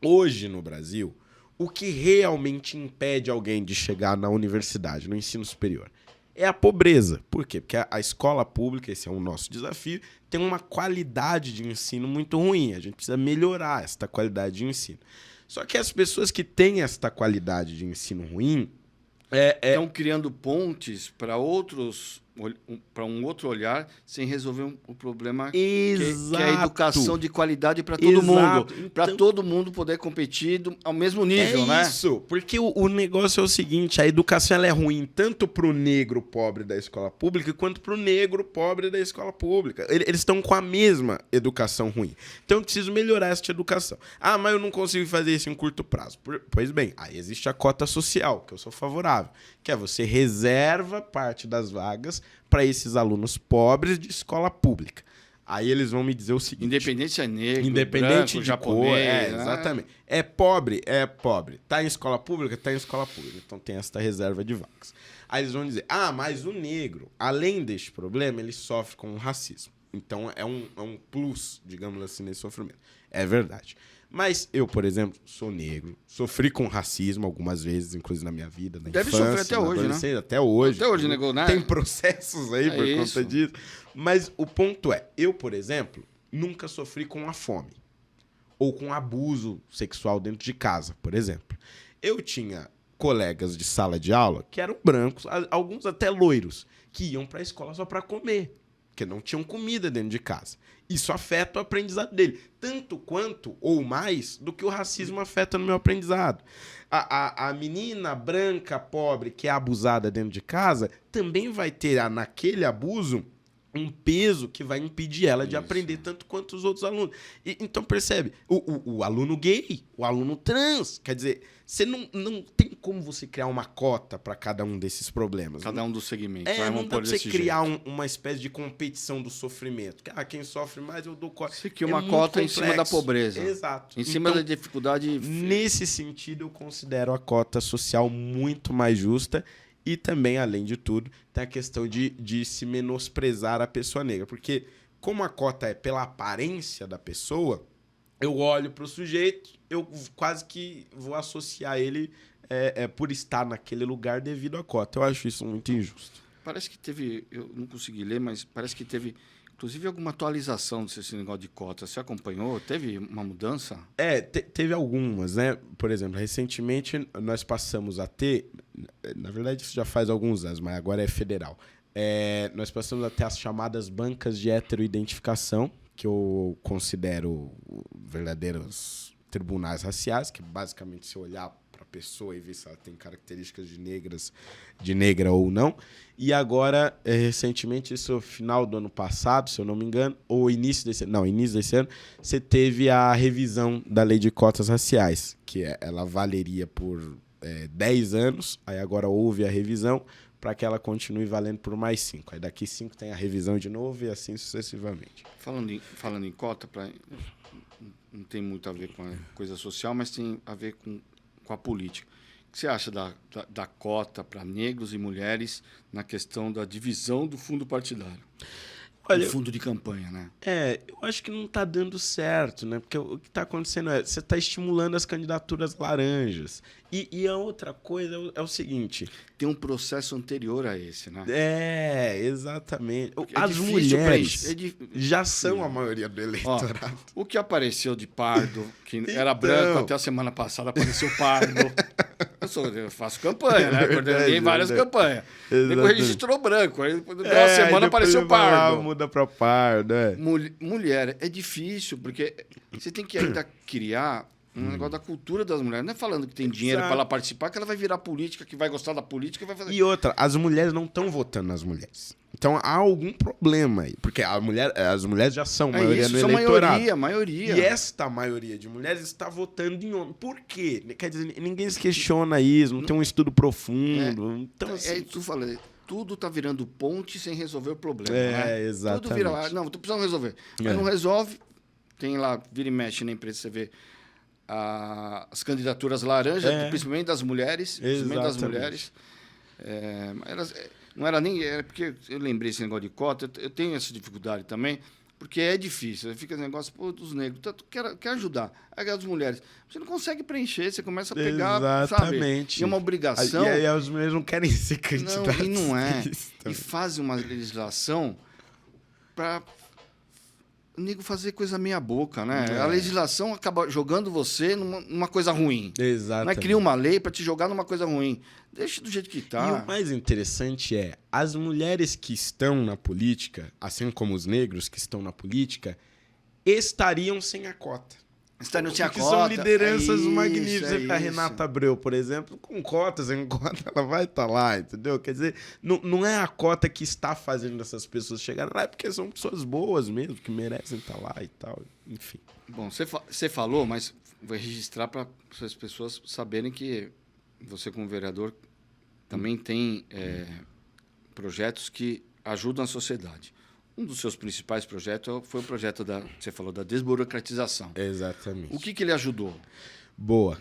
Hoje, no Brasil, o que realmente impede alguém de chegar na universidade, no ensino superior, é a pobreza. Por quê? Porque a escola pública, esse é o nosso desafio, tem uma qualidade de ensino muito ruim. A gente precisa melhorar esta qualidade de ensino. Só que as pessoas que têm esta qualidade de ensino ruim... Estão criando pontes para um outro olhar, sem resolver o problema que é a educação de qualidade para todo mundo. Para todo mundo poder competir ao mesmo nível, né? Isso, porque o negócio é o seguinte, a educação ela é ruim tanto para o negro pobre da escola pública quanto para o negro pobre da escola pública. Eles estão com a mesma educação ruim. Então eu preciso melhorar essa educação. Ah, mas eu não consigo fazer isso em curto prazo. Pois bem, aí existe a cota social, que eu sou favorável, que é você reserva parte das vagas para esses alunos pobres de escola pública. Aí eles vão me dizer o seguinte... Independente se é negro, independente branco, de japonês... cor, exatamente. É pobre? É pobre. Tá em escola pública? Tá em escola pública. Então tem esta reserva de vagas. Aí eles vão dizer, mas o negro, além deste problema, ele sofre com o racismo. Então é um plus, digamos assim, nesse sofrimento. É verdade. Mas eu, por exemplo, sou negro, sofri com racismo algumas vezes, inclusive na minha vida, na Deve infância, sofrer até hoje, né? Até hoje. Até hoje, negou, né? Tem processos aí por conta disso. Mas o ponto é, eu, por exemplo, nunca sofri com a fome. Ou com abuso sexual dentro de casa, por exemplo. Eu tinha colegas de sala de aula que eram brancos, alguns até loiros, que iam para a escola só para comer, porque não tinham comida dentro de casa. Isso afeta o aprendizado dele, tanto quanto ou mais do que o racismo afeta no meu aprendizado. A menina branca, pobre, que é abusada dentro de casa, também vai ter naquele abuso um peso que vai impedir ela de aprender tanto quanto os outros alunos. Então, percebe? O aluno gay, o aluno trans, quer dizer, você não tem como você criar uma cota para cada um desses problemas. Cada um dos segmentos. Não dá pra você criar uma espécie de competição do sofrimento. Quem sofre mais, eu dou cota. Você cria uma cota em cima da pobreza. Exato. Em cima da dificuldade... Nesse sentido, eu considero a cota social muito mais justa. E também, além de tudo, tem a questão de se menosprezar a pessoa negra. Porque como a cota é pela aparência da pessoa, eu olho para o sujeito, eu quase que vou associar ele por estar naquele lugar devido à cota. Eu acho isso muito injusto. Parece que teve, eu não consegui ler, mas parece que teve, inclusive, alguma atualização desse negócio de cota. Você acompanhou? Teve uma mudança? Teve algumas, né? Por exemplo, recentemente nós passamos a ter, na verdade isso já faz alguns anos, mas agora é federal. Nós passamos a ter as chamadas bancas de heteroidentificação, que eu considero verdadeiros tribunais raciais, que basicamente se olhar para a pessoa e ver se ela tem características de negra ou não. E agora, recentemente, isso final do ano passado, se eu não me engano, ou início desse ano, você teve a revisão da lei de cotas raciais, que ela valeria por 10 anos, aí agora houve a revisão para que ela continue valendo por mais 5. Aí daqui 5 tem a revisão de novo e assim sucessivamente. Falando em cota, não tem muito a ver com a coisa social, mas tem a ver com a política. O que você acha da cota para negros e mulheres na questão da divisão do fundo partidário? Olha, do fundo de campanha, né? Eu acho que não está dando certo, né? Porque o que está acontecendo você está estimulando as candidaturas laranjas. E a outra coisa é o seguinte... Tem um processo anterior a esse, né? Exatamente. As mulheres já são a maioria do eleitorado. O que apareceu de pardo, que era branco, até a semana passada apareceu pardo. Eu faço campanha, né? Coordenei várias campanhas. Depois registrou branco. Aí uma semana apareceu pardo. Muda para pardo, Mulher, é difícil, porque você tem que ainda criar Um negócio da cultura das mulheres. Não é falando que tem dinheiro Exato. para ela participar, que ela vai virar política, que vai gostar da política e vai fazer. E outra, as mulheres não estão votando nas mulheres. Então há algum problema aí. Porque as mulheres já são maioria no são eleitorado. maioria. E esta maioria de mulheres está votando em homem. Por quê? Quer dizer, ninguém se questiona isso, não tem um estudo profundo. Então, assim... tu fala, tudo tá virando ponte sem resolver o problema, É, né? exatamente. Tudo vira, não, tu precisa resolver. Mas não resolve, tem lá, vira e mexe na empresa, você vê as candidaturas laranjas, principalmente das mulheres. Principalmente das mulheres. Não era nem... Era porque eu lembrei esse negócio de cota, eu tenho essa dificuldade também, porque é difícil. Fica esse negócio, dos negros, tu quer ajudar. Aí as mulheres, você não consegue preencher, você começa a pegar, exatamente. sabe? E é uma obrigação. E aí as mulheres não querem ser candidatas. Não, e não é. E fazem uma legislação para o nego fazer coisa meia boca, né? A legislação acaba jogando você numa coisa ruim. Exatamente. Não é criar uma lei para te jogar numa coisa ruim. Deixa do jeito que tá. E o mais interessante é, as mulheres que estão na política, assim como os negros que estão na política, estariam sem a cota. Estariam sem a Porque cota. são lideranças magníficas. É Você vê a Renata Abreu, por exemplo, com cota, sem cota, ela vai estar lá, entendeu? Quer dizer, não é a cota que está fazendo essas pessoas chegarem lá, é porque são pessoas boas mesmo, que merecem estar lá e tal, enfim. Bom, você falou, mas vou registrar para as pessoas saberem que você, como vereador, também tem projetos que ajudam a sociedade. Um dos seus principais projetos foi o projeto você falou, da desburocratização. Exatamente. O que ele ajudou? Boa.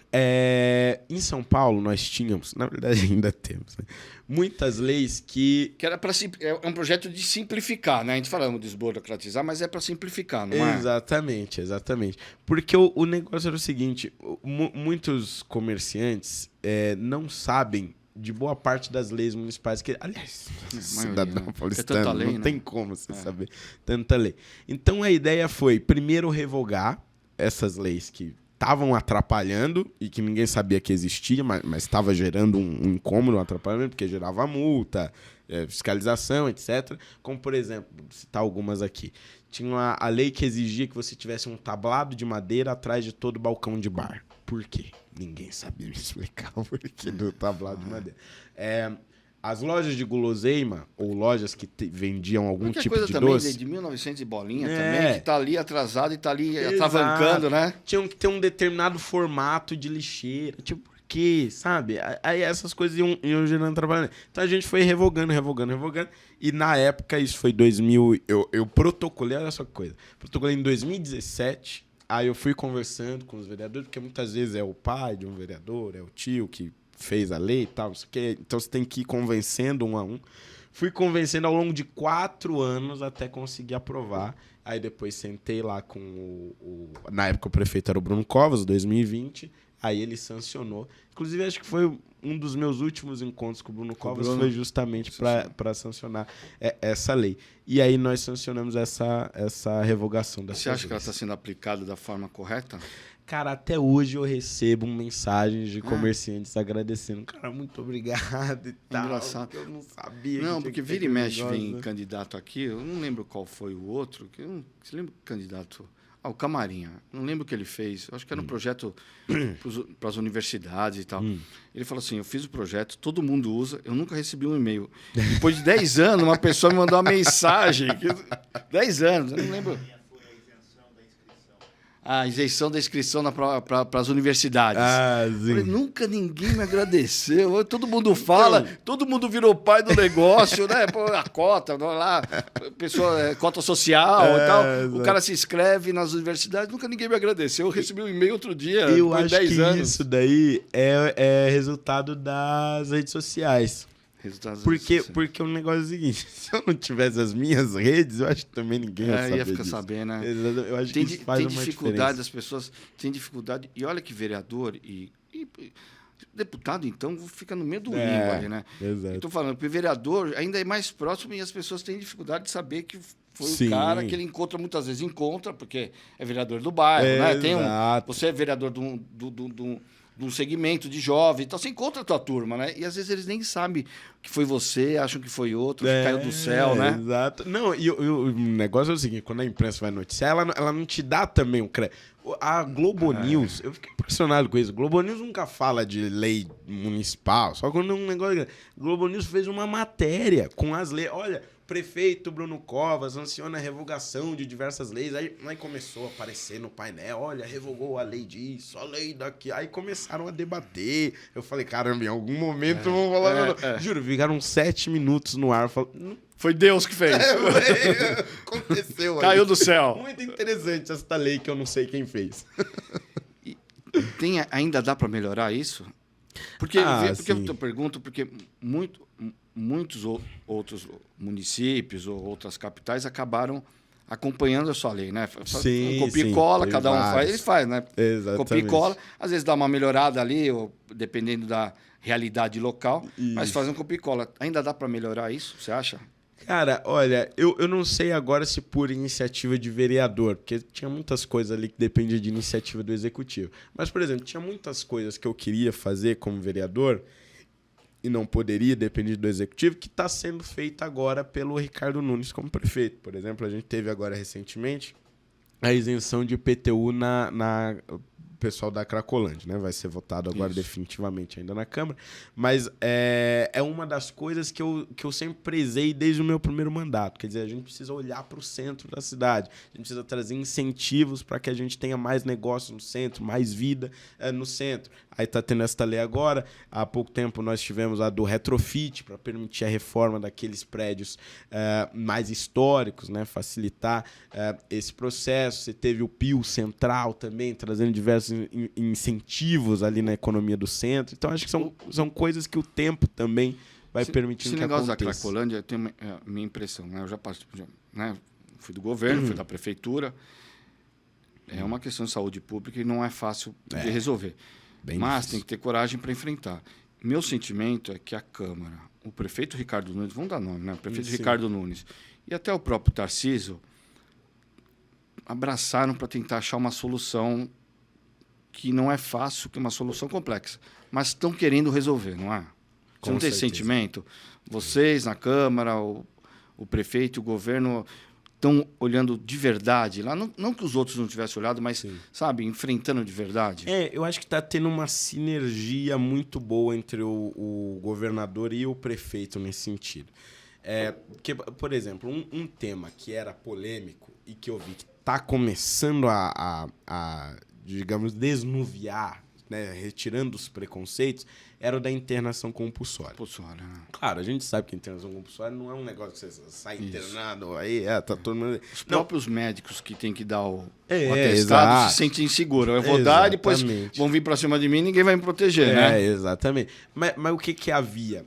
Em São Paulo, nós tínhamos, na verdade ainda temos, né, muitas leis que era é um projeto de simplificar, né? A gente falamos de desburocratizar, mas é para simplificar, não é? Exatamente. Porque o negócio era o seguinte, muitos comerciantes não sabem de boa parte das leis municipais que, aliás, cidadão paulistano, tanta lei, não tem como você saber tanta lei. Então a ideia foi primeiro revogar essas leis que estavam atrapalhando e que ninguém sabia que existia, mas estava gerando um incômodo, um atrapalhamento, porque gerava multa, fiscalização, etc. Como, por exemplo, vou citar algumas aqui. Tinha a lei que exigia que você tivesse um tablado de madeira atrás de todo balcão de bar. Por quê? Ninguém sabia me explicar o porquê do tablado de madeira. As lojas de guloseima, ou lojas que vendiam algum tipo coisa de também doce... de 1900 e bolinha também, que tá ali atrasado e tá ali atravancando, né? Tinham que ter um determinado formato de lixeira. Tipo, por quê? Sabe? Aí essas coisas iam gerando trabalho. Então a gente foi revogando. E na época, isso foi 2000... Eu protocolei, olha só que coisa. Protocolei em 2017. Aí eu fui conversando com os vereadores, porque muitas vezes é o pai de um vereador, é o tio que fez a lei e tal, isso aqui. Então você tem que ir convencendo um a um. Fui convencendo ao longo de 4 anos até conseguir aprovar. Aí depois sentei lá com na época o prefeito era o Bruno Covas, 2020. Aí ele sancionou. Inclusive, acho que foi um dos meus últimos encontros com o Bruno Covas, foi justamente para sancionar essa lei. E aí nós sancionamos essa revogação dessa lei. Você acha que ela está sendo aplicada da forma correta? Cara, até hoje eu recebo mensagens de comerciantes agradecendo. Cara, muito obrigado e tal. Engraçado. Eu não sabia. Não, porque vira e mexe vem candidato aqui. Eu não lembro qual foi o outro. Você lembra o candidato? O Camarinha. Não lembro o que ele fez. Eu acho que era um projeto para as universidades e tal. Ele falou assim, eu fiz o projeto, todo mundo usa, eu nunca recebi um e-mail. Depois de 10 anos, uma pessoa me mandou uma mensagem. 10 anos, eu não lembro. A isenção da inscrição para as universidades. Sim. Nunca ninguém me agradeceu. Todo mundo fala, todo mundo virou pai do negócio, né? Pô, a cota, lá, cota social e tal. Exato. O cara se inscreve nas universidades, nunca ninguém me agradeceu. Eu recebi um e-mail outro dia, eu acho 10 que anos. Isso daí é resultado das redes sociais. Porque o negócio é o seguinte, se eu não tivesse as minhas redes, eu acho que também ninguém ia saber ia ficar disso. sabendo, né? Eu acho que isso faz uma dificuldade, diferença. as pessoas têm dificuldade. E olha que vereador e deputado, então, fica no meio do limbo ali, né? Exato. Estou falando, porque vereador ainda é mais próximo e as pessoas têm dificuldade de saber que foi Sim. o cara que ele encontra, muitas vezes encontra, porque é vereador do bairro, né? Você é vereador de um segmento de jovem, então você encontra a tua turma, né? E às vezes eles nem sabem que foi você, acham que foi outro, que caiu do céu, né? Exato. Não, e o negócio é o seguinte, quando a imprensa vai noticiar, ela não te dá também o crédito. A Globo News, eu fiquei impressionado com isso. Globo News nunca fala de lei municipal, só quando é um negócio. Globo News fez uma matéria com as leis. Olha, prefeito Bruno Covas sanciona a revogação de diversas leis. Aí começou a aparecer no painel: olha, revogou a lei disso, a lei daqui. Aí começaram a debater. Eu falei: caramba, em algum momento eu vou falar. Juro, ficaram 7 minutos no ar. Foi Deus que fez. Aconteceu. Caiu do céu. Muito interessante essa lei que eu não sei quem fez. Ainda dá para melhorar isso? Porque eu pergunto, porque muitos outros municípios ou outras capitais acabaram acompanhando a sua lei, né? Copia e cola, cada um faz, eles fazem, né? Exatamente. Copia e cola, às vezes dá uma melhorada ali, ou, dependendo da realidade local, mas fazem copia e cola. Ainda dá para melhorar isso, você acha? Cara, olha, eu não sei agora se por iniciativa de vereador, porque tinha muitas coisas ali que dependiam de iniciativa do executivo. Mas, por exemplo, tinha muitas coisas que eu queria fazer como vereador e não poderia, depender do executivo, que está sendo feita agora pelo Ricardo Nunes como prefeito. Por exemplo, a gente teve agora recentemente a isenção de IPTU na pessoal da Cracolândia, né? Vai ser votado agora definitivamente ainda na Câmara. Mas é uma das coisas que eu sempre prezei desde o meu primeiro mandato. Quer dizer, a gente precisa olhar para o centro da cidade. A gente precisa trazer incentivos para que a gente tenha mais negócios no centro, mais vida no centro. Aí está tendo esta lei agora. Há pouco tempo nós tivemos a do retrofit para permitir a reforma daqueles prédios mais históricos, né? Facilitar esse processo. Você teve o PIO Central também, trazendo diversos incentivos ali na economia do centro. Então, acho que são coisas que o tempo também vai permitindo que aconteça. Esse negócio da Cracolândia, eu tenho a minha impressão, né? Eu já fui do governo, fui da prefeitura. É uma questão de saúde pública e não é fácil de resolver. Mas tem que ter coragem para enfrentar. Meu sentimento é que a Câmara, o prefeito Ricardo Nunes, vamos dar nome, né? O prefeito Ricardo Nunes e até o próprio Tarcísio abraçaram para tentar achar uma solução que não é fácil, que é uma solução complexa, mas estão querendo resolver, não é? Você não tem esse sentimento? Vocês na Câmara, o prefeito e o governo estão olhando de verdade lá, não que os outros não tivessem olhado, mas, sabe, enfrentando de verdade. Eu acho que está tendo uma sinergia muito boa entre o governador e o prefeito nesse sentido. Porque, por exemplo, um tema que era polêmico e que eu vi que está começando a, digamos, desnuviar, né, retirando os preconceitos, era o da internação compulsória. Claro, a gente sabe que a internação compulsória não é um negócio que você sai internado, aí tá todo mundo... Os próprios médicos que tem que dar o atestado se sentem inseguros. Eu vou dar e depois vão vir para cima de mim e ninguém vai me proteger, né? Exatamente. Mas o que havia?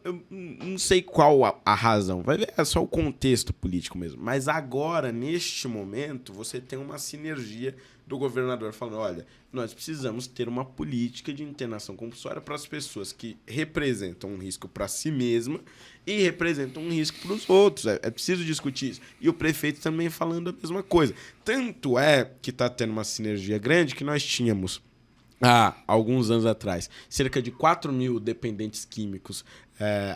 Eu não sei qual a razão, vai ver, é só o contexto político mesmo. Mas agora, neste momento, você tem uma sinergia do governador falando: olha, nós precisamos ter uma política de internação compulsória para as pessoas que representam um risco para si mesma e representam um risco para os outros. É preciso discutir isso. E o prefeito também falando a mesma coisa. Tanto é que está tendo uma sinergia grande que nós tínhamos, há alguns anos atrás, cerca de 4 mil dependentes químicos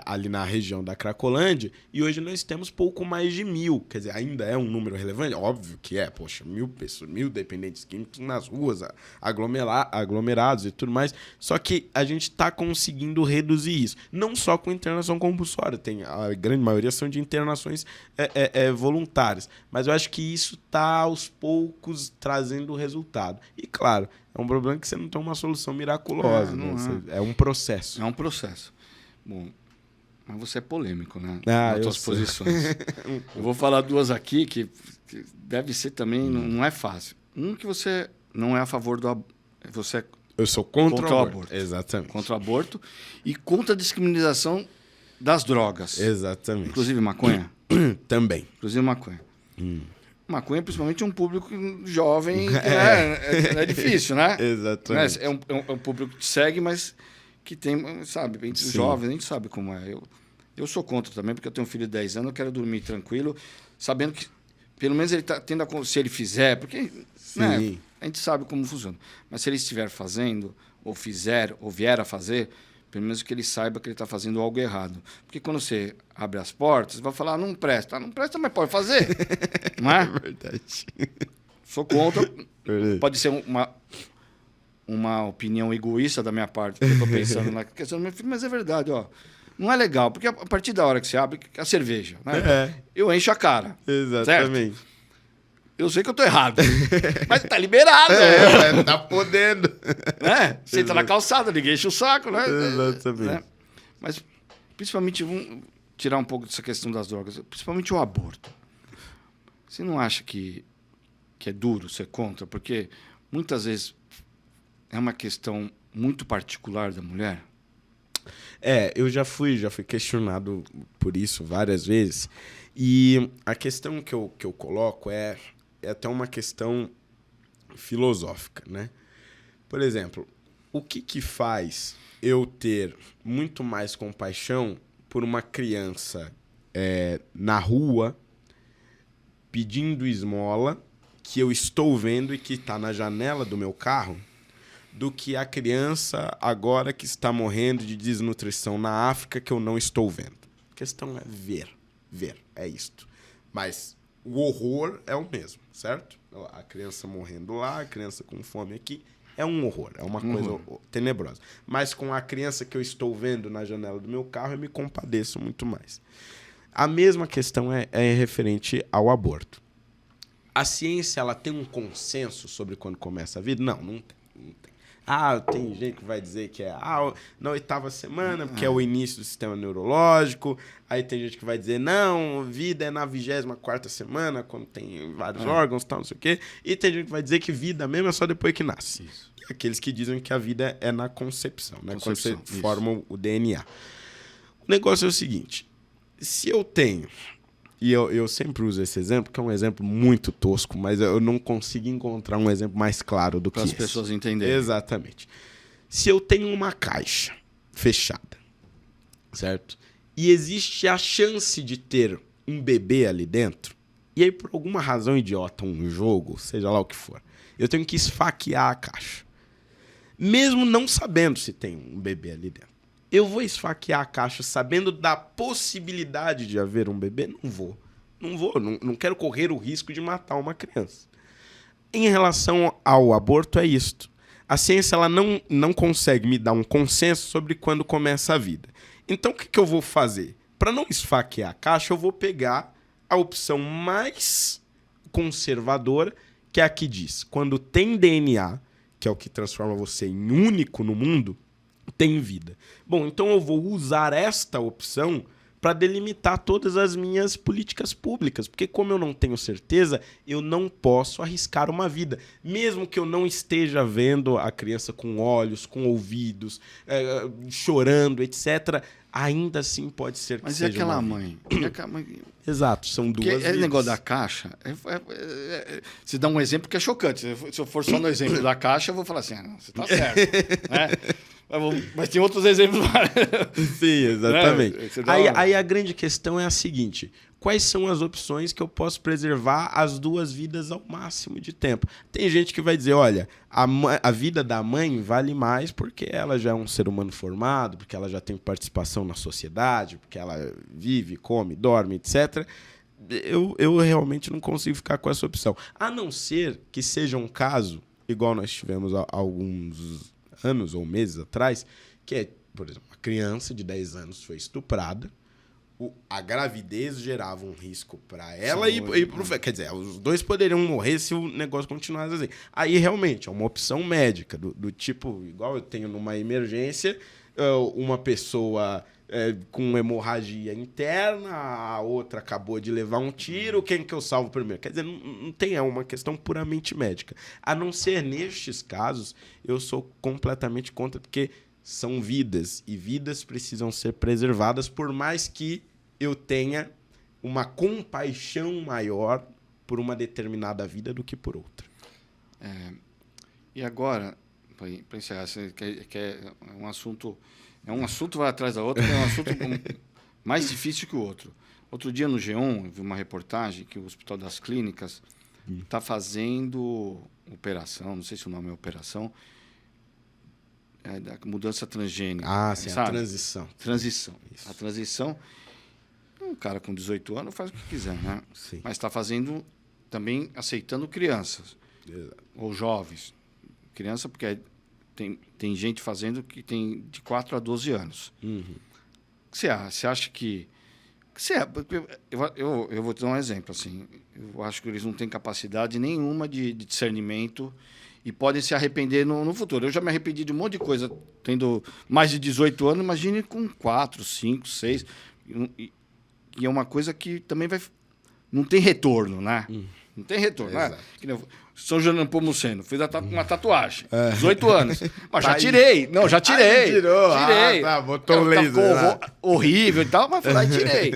ali na região da Cracolândia, e hoje nós temos pouco mais de 1.000. Quer dizer, ainda é um número relevante? Óbvio que é. Poxa, 1.000 pessoas, 1.000 dependentes químicos nas ruas, aglomerados e tudo mais. Só que a gente está conseguindo reduzir isso. Não só com internação compulsória. A grande maioria são de internações voluntárias. Mas eu acho que isso está, aos poucos, trazendo resultado. E, claro, é um problema que você não tem uma solução miraculosa. É um processo. É um processo. Bom, mas você é polêmico, né? Nas suas posições. Eu vou falar duas aqui que deve ser também, não é fácil. Que você não é a favor do aborto. Eu sou contra o aborto. Exatamente. Contra o aborto e contra a discriminação das drogas. Exatamente. Inclusive maconha? Também. Inclusive maconha. Maconha, principalmente, é um público jovem, que, é difícil, né? Exatamente. É um público que segue, mas que tem, sabe, entre os jovens, a gente sabe como é. Eu sou contra também, porque eu tenho um filho de 10 anos, eu quero dormir tranquilo, sabendo que, pelo menos, ele está tendo se ele fizer, porque né, a gente sabe como funciona. Mas se ele estiver fazendo, ou fizer, ou vier a fazer, pelo menos que ele saiba que ele está fazendo algo errado. Porque quando você abre as portas, você vai falar: não presta, mas pode fazer. Não é? É verdade. Sou contra, Pode ser uma opinião egoísta da minha parte, que eu estou pensando na questão do meu filho, mas é verdade, ó. Não é legal, porque a partir da hora que você abre a cerveja, né? Eu encho a cara. Exatamente. Certo? Eu sei que eu tô errado, mas tá liberado. Tá podendo. Né? Você tá na calçada, ninguém enche o saco, né? Exatamente. Né? Mas, principalmente, vamos tirar um pouco dessa questão das drogas, principalmente o aborto. Você não acha que é duro ser contra? Porque, muitas vezes, é uma questão muito particular da mulher. Eu já fui questionado por isso várias vezes. E a questão que eu coloco é até uma questão filosófica, né? Por exemplo, o que faz eu ter muito mais compaixão por uma criança na rua pedindo esmola que eu estou vendo e que está na janela do meu carro, do que a criança agora que está morrendo de desnutrição na África que eu não estou vendo? A questão é ver, é isto. Mas o horror é o mesmo, certo? A criança morrendo lá, a criança com fome aqui, é um horror, é uma coisa tenebrosa. Mas com a criança que eu estou vendo na janela do meu carro, eu me compadeço muito mais. A mesma questão é referente ao aborto. A ciência ela tem um consenso sobre quando começa a vida? Não tem. Tem gente que vai dizer que é na 8ª semana, porque é o início do sistema neurológico. Aí tem gente que vai dizer, não, vida é na 24ª semana, quando tem vários órgãos, tal, não sei o quê. E tem gente que vai dizer que vida mesmo é só depois que nasce. Isso. E aqueles que dizem que a vida é na concepção, né? Quando você forma o DNA. O negócio é o seguinte, se eu tenho... E eu sempre uso esse exemplo, que é um exemplo muito tosco, mas eu não consigo encontrar um exemplo mais claro do que esse. Para as pessoas entenderem. Exatamente. Se eu tenho uma caixa fechada, certo? E existe a chance de ter um bebê ali dentro, e aí por alguma razão idiota, um jogo, seja lá o que for, eu tenho que esfaquear a caixa. Mesmo não sabendo se tem um bebê ali dentro. Eu vou esfaquear a caixa sabendo da possibilidade de haver um bebê? Não vou. Não quero correr o risco de matar uma criança. Em relação ao aborto, é isto. A ciência ela não consegue me dar um consenso sobre quando começa a vida. Então, o que eu vou fazer? Para não esfaquear a caixa, eu vou pegar a opção mais conservadora, que é a que diz, quando tem DNA, que é o que transforma você em único no mundo, tem vida. Bom, então eu vou usar esta opção para delimitar todas as minhas políticas públicas, porque como eu não tenho certeza, eu não posso arriscar uma vida. Mesmo que eu não esteja vendo a criança com olhos, com ouvidos, chorando, etc., ainda assim pode ser que seja aquela uma mãe? E aquela mãe? Exato, são duas vidas. O negócio da caixa, se dá um exemplo que é chocante. Se eu for só no exemplo da caixa, eu vou falar assim, não, você tá certo. Né? Mas tem outros exemplos. Sim, exatamente. Aí a grande questão é a seguinte, quais são as opções que eu posso preservar as duas vidas ao máximo de tempo? Tem gente que vai dizer, olha, a vida da mãe vale mais porque ela já é um ser humano formado, porque ela já tem participação na sociedade, porque ela vive, come, dorme, etc. Eu realmente não consigo ficar com essa opção. A não ser que seja um caso, igual nós tivemos há alguns anos ou meses atrás, que é, por exemplo, uma criança de 10 anos foi estuprada, a gravidez gerava um risco para ela e pro filho. Quer dizer, os dois poderiam morrer se o negócio continuasse assim. Aí, realmente, é uma opção médica, do tipo, igual eu tenho numa emergência, uma pessoa com hemorragia interna, a outra acabou de levar um tiro, quem que eu salvo primeiro? Quer dizer, não tem, é uma questão puramente médica. A não ser nestes casos, eu sou completamente contra, porque são vidas, e vidas precisam ser preservadas, por mais que eu tenha uma compaixão maior por uma determinada vida do que por outra. E agora, para encerrar, que é um assunto... um assunto vai atrás da outra, é um assunto mais difícil que o outro. Outro dia no G1, eu vi uma reportagem que o Hospital das Clínicas está fazendo operação, não sei se o nome é operação, da mudança transgênica. Sim, sabe? A transição. Isso. A transição, um cara com 18 anos faz o que quiser, né? Sim. Mas está fazendo também, aceitando crianças. Exato. Ou jovens. Criança, porque tem gente fazendo que tem de 4 a 12 anos. Você acha que... Eu vou te dar um exemplo. Assim, eu acho que eles não têm capacidade nenhuma de discernimento e podem se arrepender no futuro. Eu já me arrependi de um monte de coisa tendo mais de 18 anos. Imagine com 4, 5, 6. E é uma coisa que também não tem retorno, né? Não tem retorno, né? São João Nepomuceno, fez uma tatuagem, 18 anos. Mas já tirei. Não, já tirei. Tirou. Tirei. Botou um laser. Horrível e tal, mas fui lá e tirei.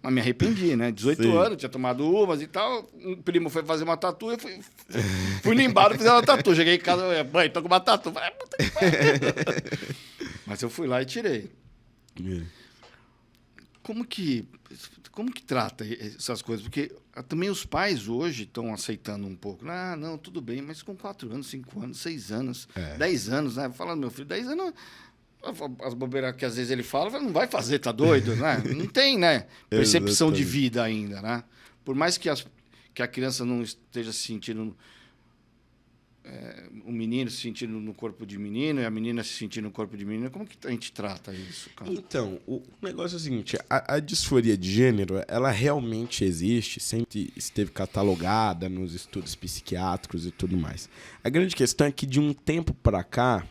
Mas me arrependi, né? 18 Sim. anos, tinha tomado uvas e tal. Um primo foi fazer uma tatu, eu fui limbado, fiz uma tatu. Cheguei em casa, mãe, tô com uma tatu. Falei, puta que pariu. Mas eu fui lá e tirei. Como que trata essas coisas? Porque também os pais hoje estão aceitando um pouco. Ah, não, tudo bem, mas com 4 anos, 5 anos, 6 anos, 10 anos, né? Falando, meu filho, 10 anos, as bobeiras que às vezes ele fala, não vai fazer, tá doido, né? Não tem, né? Percepção de vida ainda, né? Por mais que a criança não esteja se sentindo... o menino se sentindo no corpo de menino e a menina se sentindo no corpo de menina, como que a gente trata isso, cara? Então, o negócio é o seguinte, a disforia de gênero, ela realmente existe, sempre esteve catalogada nos estudos psiquiátricos e tudo mais. A grande questão é que de um tempo para cá,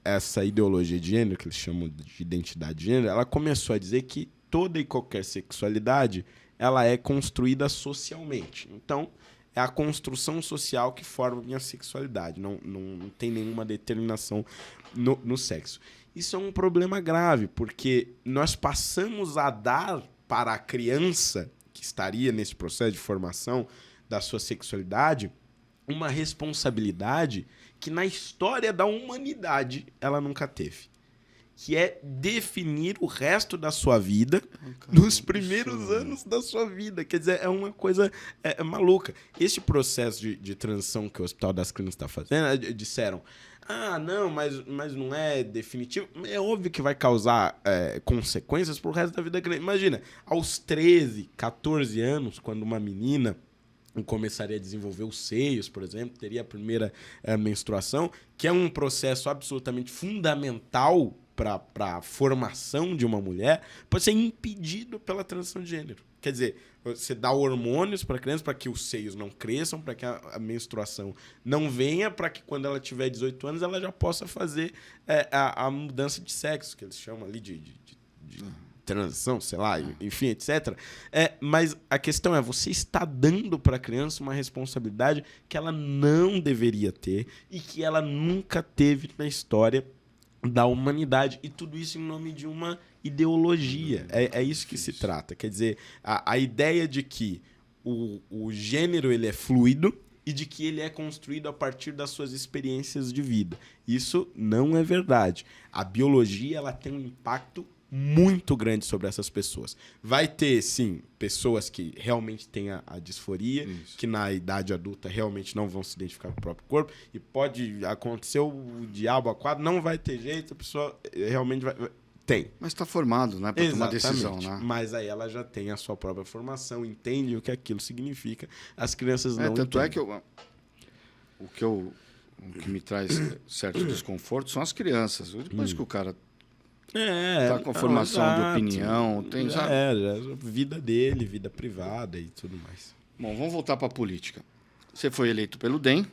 essa ideologia de gênero, que eles chamam de identidade de gênero, ela começou a dizer que toda e qualquer sexualidade, ela é construída socialmente. Então, é a construção social que forma a minha sexualidade. Não tem nenhuma determinação no sexo. Isso é um problema grave, porque nós passamos a dar para a criança que estaria nesse processo de formação da sua sexualidade uma responsabilidade que na história da humanidade ela nunca teve. Que é definir o resto da sua vida nos primeiros anos da sua vida. Quer dizer, é uma coisa maluca. Este processo de transição que o Hospital das Clínicas está fazendo, disseram, não, mas não é definitivo. É óbvio que vai causar consequências pro resto da vida da criança. Imagina, aos 13, 14 anos, quando uma menina começaria a desenvolver os seios, por exemplo, teria a primeira menstruação, que é um processo absolutamente fundamental para a formação de uma mulher, pode ser impedido pela transição de gênero. Quer dizer, você dá hormônios para a criança para que os seios não cresçam, para que a menstruação não venha, para que quando ela tiver 18 anos ela já possa fazer a mudança de sexo, que eles chamam ali de transição, sei lá, enfim, etc. Mas a questão é, você está dando para a criança uma responsabilidade que ela não deveria ter e que ela nunca teve na história da humanidade. E tudo isso em nome de uma ideologia. É isso que se trata. Quer dizer, a ideia de que o gênero ele é fluido e de que ele é construído a partir das suas experiências de vida. Isso não é verdade. A biologia ela tem um impacto muito grande sobre essas pessoas. Vai ter, sim, pessoas que realmente têm a disforia, que na idade adulta realmente não vão se identificar com o próprio corpo, e pode acontecer o diabo a quadro, não vai ter jeito, a pessoa realmente vai... Tem. Mas está formado, né, para tomar decisão, né? Mas aí ela já tem a sua própria formação, entende o que aquilo significa. As crianças não tanto entendem. O que me traz certo desconforto são as crianças. Depois que o cara tá com a formação de opinião, tem já vida dele, vida privada e tudo mais. Bom, vamos voltar para a política. Você foi eleito pelo DEM,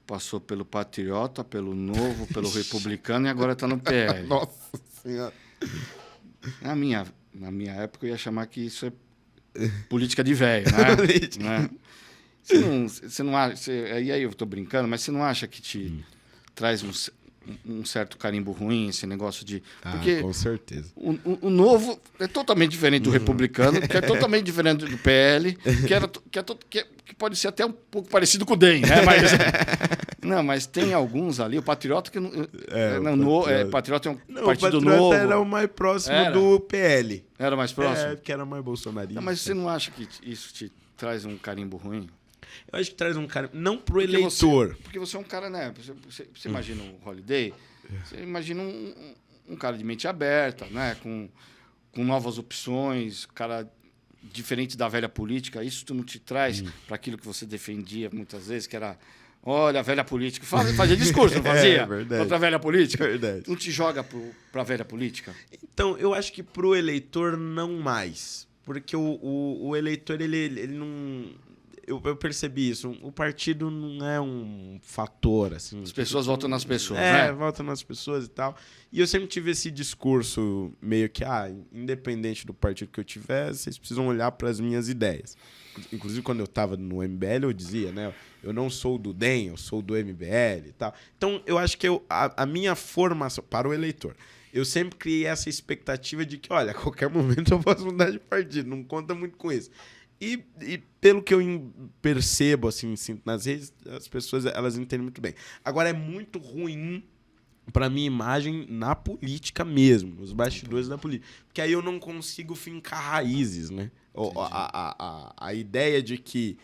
passou pelo Patriota, pelo Novo, pelo Republicano e agora está no PL. Nossa Senhora. Na minha época eu ia chamar que isso é política de velho, né? Você não acha... E aí eu estou brincando, mas você não acha que te traz um certo carimbo ruim, esse negócio de... Porque com certeza. O Novo é totalmente diferente do Republicano, que é totalmente diferente do PL, que pode ser até um pouco parecido com o DEM, né? Mas tem alguns ali, o Patriota que Patriota é um partido novo. O Patriota era o mais próximo do PL. Era mais próximo? Porque era mais bolsonarista. Mas você não acha que isso te traz um carimbo ruim? Eu acho que traz um cara... Não pro eleitor. Porque você é um cara, né? Você imagina o Holiday, você imagina um cara de mente aberta, né? Com novas opções, cara diferente da velha política, isso tu não te traz para aquilo que você defendia muitas vezes, que era, olha, a velha política. Fazia discurso, não fazia? Contra a velha política. Verdade. Não te joga para a velha política? Então, eu acho que pro eleitor não mais. Porque o eleitor, ele não... Eu percebi isso. O partido não é um fator, assim. As pessoas votam nas pessoas, né? Votam nas pessoas e tal. E eu sempre tive esse discurso meio que, independente do partido que eu tiver, vocês precisam olhar para as minhas ideias. Inclusive, quando eu estava no MBL, eu dizia, né? Eu não sou do DEM, eu sou do MBL e tal. Então, eu acho que a minha formação para o eleitor, eu sempre criei essa expectativa de que, olha, a qualquer momento eu posso mudar de partido. Não conta muito com isso. E pelo que eu percebo, assim, sinto nas redes, as pessoas, elas entendem muito bem. Agora, é muito ruim para minha imagem na política mesmo, nos bastidores da política. Porque aí eu não consigo fincar raízes, né? A ideia de que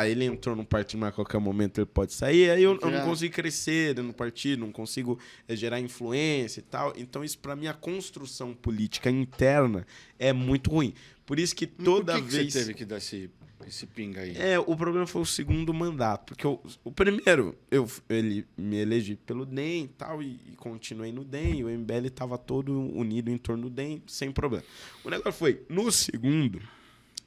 ele entrou no partido, mas a qualquer momento ele pode sair, aí eu não consigo crescer no partido, não consigo gerar influência e tal. Então, isso, para minha construção política interna, é muito ruim. Por isso que toda vez... Por que você teve que dar esse pinga aí? O problema foi o segundo mandato. Porque o primeiro, ele me elegi pelo DEM e tal, e continuei no DEM, e o MBL estava todo unido em torno do DEM, sem problema. O negócio foi, no segundo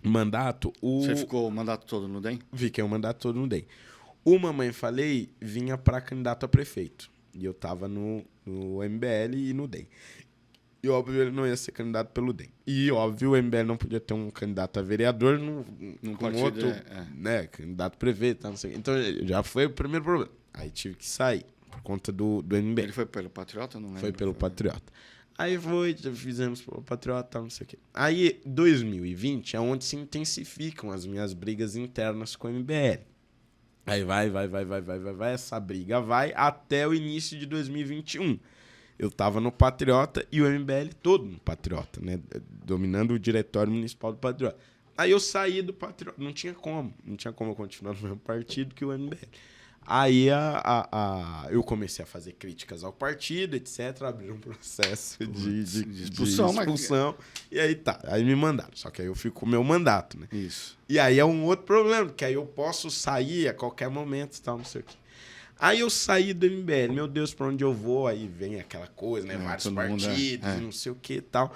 mandato... Você ficou o mandato todo no DEM? Fiquei o mandato todo no DEM. O Mamãe Falei vinha para candidato a prefeito. E eu estava no MBL e no DEM. E, óbvio, ele não ia ser candidato pelo DEM. E, óbvio, o MBL não podia ter um candidato a vereador num partido, outro né, candidato a prefeito. Não sei. Então, já foi o primeiro problema. Aí tive que sair por conta do MBL. Ele foi pelo Patriota? Não lembro. Foi pelo Patriota. Aí fizemos pelo Patriota, não sei o quê. Aí, 2020 é onde se intensificam as minhas brigas internas com o MBL. Aí vai, essa briga vai até o início de 2021. Eu estava no Patriota e o MBL todo no Patriota, né? Dominando o diretório municipal do Patriota. Aí eu saí do Patriota. Não tinha como eu continuar no mesmo partido que o MBL. Aí eu comecei a fazer críticas ao partido, etc. Abrir um processo de expulsão. E aí aí me mandaram. Só que aí eu fico com o meu mandato, né? Isso. E aí é um outro problema, que aí eu posso sair a qualquer momento e tal, não sei o quê. Aí eu saí do MBL, meu Deus, pra onde eu vou? Aí vem aquela coisa, né? Vários partidos, não sei o que e tal.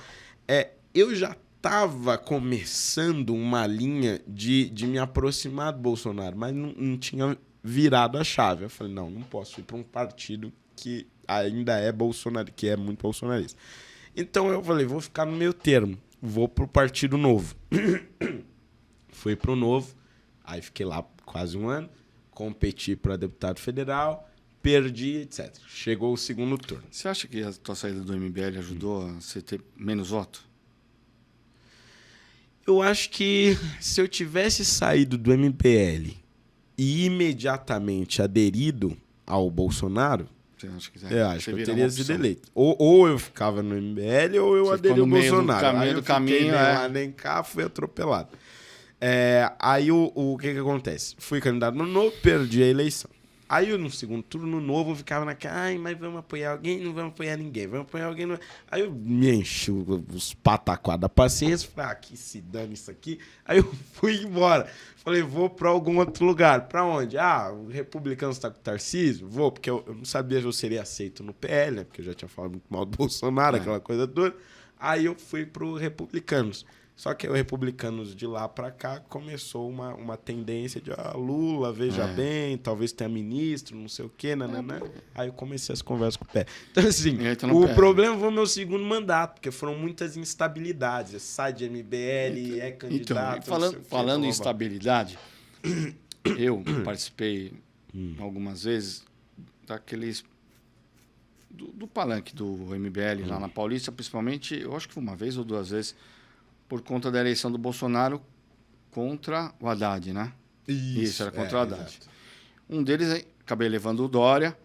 Eu já estava começando uma linha de me aproximar do Bolsonaro, mas não tinha virado a chave. Eu falei, não posso ir para um partido que ainda é bolsonarista, que é muito bolsonarista. Então eu falei, vou ficar no meio termo, vou pro Partido Novo. Fui pro Novo, aí fiquei lá quase um ano. Competi para deputado federal, perdi, etc. Chegou o segundo turno. Você acha que a tua saída do MBL ajudou a você ter menos voto? Eu acho que se eu tivesse saído do MBL e imediatamente aderido ao Bolsonaro, eu acho que eu teria sido eleito. Ou eu ficava no MBL ou eu aderi ao Bolsonaro. Do caminho, nem lá nem cá, fui atropelado. Aí o que acontece? Fui candidato no Novo, perdi a eleição. Aí eu, no segundo turno novo, eu ficava naquela, mas vamos apoiar alguém? Não vamos apoiar ninguém. Vamos apoiar alguém? Não... Aí eu me enchi os pataquá da paciência, falei, que se dane isso aqui. Aí eu fui embora. Falei, vou para algum outro lugar. Para onde? O Republicano está com o Tarcísio? Vou, porque eu não sabia se eu seria aceito no PL, né? Porque eu já tinha falado muito mal do Bolsonaro, aquela coisa toda. Aí eu fui pro Republicanos. Só que o Republicanos de lá para cá começou uma tendência de Lula, veja bem, talvez tenha ministro, não sei o quê, nananã. Aí eu comecei as conversas com o pé. Então, assim, o problema foi o meu segundo mandato, porque foram muitas instabilidades. Sai de MBL, é candidato... Então, falando em instabilidade, eu participei algumas vezes daqueles... Do palanque do MBL lá na Paulista, principalmente, eu acho que foi uma vez ou duas vezes, por conta da eleição do Bolsonaro contra o Haddad, né? Isso, era contra o Haddad. Exato. Um deles, acabei levando o Dória,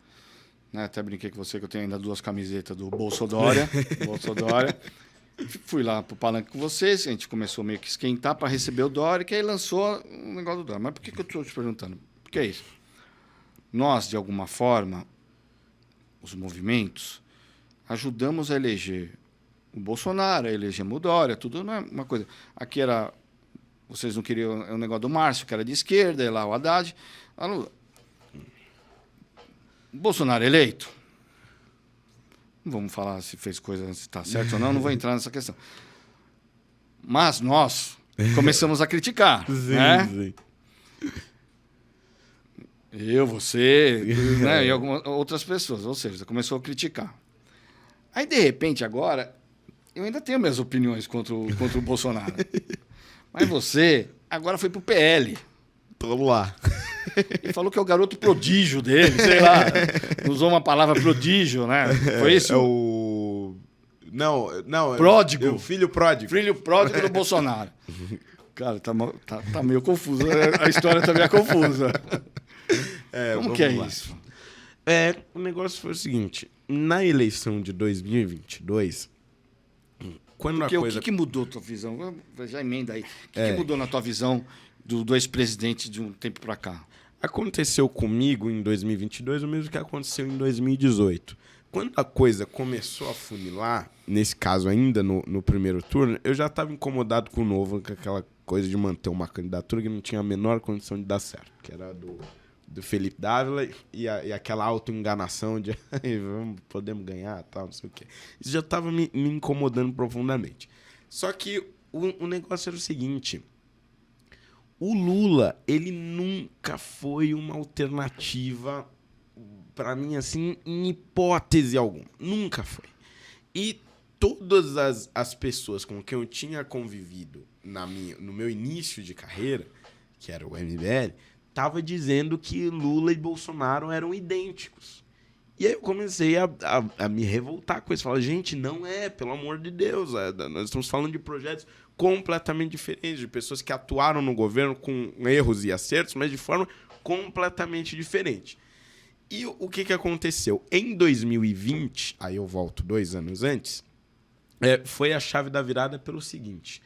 né? Até brinquei com você que eu tenho ainda 2 camisetas do Bolsodória. Fui lá pro palanque com vocês, a gente começou meio que esquentar para receber o Dória, que aí lançou um negócio do Dória. Mas por que eu estou te perguntando? Porque é isso. Nós, de alguma forma, os movimentos, ajudamos a eleger o Bolsonaro, elegemos o Dória, tudo não é uma coisa. Aqui era vocês não queriam o negócio do Márcio, que era de esquerda, e lá o Haddad. Bolsonaro eleito. Não vamos falar se fez coisa, se está certo ou não vou entrar nessa questão. Mas nós começamos a criticar. Sim, né? sim. Eu, você, né, e algumas outras pessoas. Ou seja, você começou a criticar. Aí, de repente, agora, eu ainda tenho minhas opiniões contra o Bolsonaro. Mas você agora foi pro PL. Tô lá. E falou que é o garoto prodígio dele, sei lá. Usou uma palavra prodígio, né? Foi isso? É o... Não. Pródigo. É o filho pródigo. Filho pródigo do Bolsonaro. Cara, tá meio confuso. A história tá meio confusa. Como que é lá. isso? O negócio foi o seguinte. Na eleição de 2022, quando Porque a coisa... o que mudou a tua visão? Já emenda aí. O que mudou na tua visão do ex-presidente de um tempo para cá? Aconteceu comigo em 2022 o mesmo que aconteceu em 2018. Quando a coisa começou a funilar, nesse caso ainda no primeiro turno, eu já estava incomodado com o Novo, com aquela coisa de manter uma candidatura que não tinha a menor condição de dar certo, que era do Felipe Dávila e aquela autoenganação de podemos ganhar, tal, não sei o quê. Isso já estava me incomodando profundamente. Só que o negócio era o seguinte: o Lula, ele nunca foi uma alternativa para mim, assim, em hipótese alguma. Nunca foi. E todas as pessoas com quem eu tinha convivido no meu início de carreira, que era o MBL, estava dizendo que Lula e Bolsonaro eram idênticos. E aí eu comecei a me revoltar com isso. Falar, gente, não é, pelo amor de Deus. Nós estamos falando de projetos completamente diferentes, de pessoas que atuaram no governo com erros e acertos, mas de forma completamente diferente. E o que aconteceu? Em 2020, aí eu volto 2 anos antes, foi a chave da virada pelo seguinte: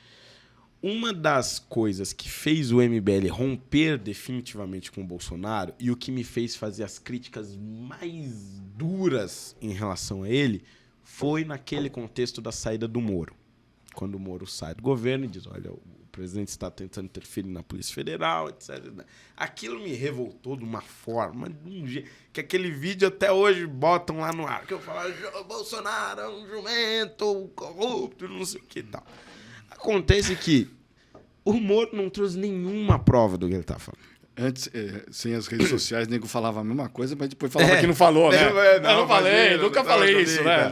uma das coisas que fez o MBL romper definitivamente com o Bolsonaro e o que me fez fazer as críticas mais duras em relação a ele foi naquele contexto da saída do Moro. Quando o Moro sai do governo e diz, olha, o presidente está tentando interferir na Polícia Federal, etc. Aquilo me revoltou de uma forma, de um jeito, que aquele vídeo até hoje botam lá no ar, que eu falo, Bolsonaro é um jumento, corrupto, não sei o que e tal. Acontece que o Moro não trouxe nenhuma prova do que ele tá falando. Antes, sem as redes sociais, o nego falava a mesma coisa, mas depois falava que não falou, né? Não falei, nunca falei isso, né?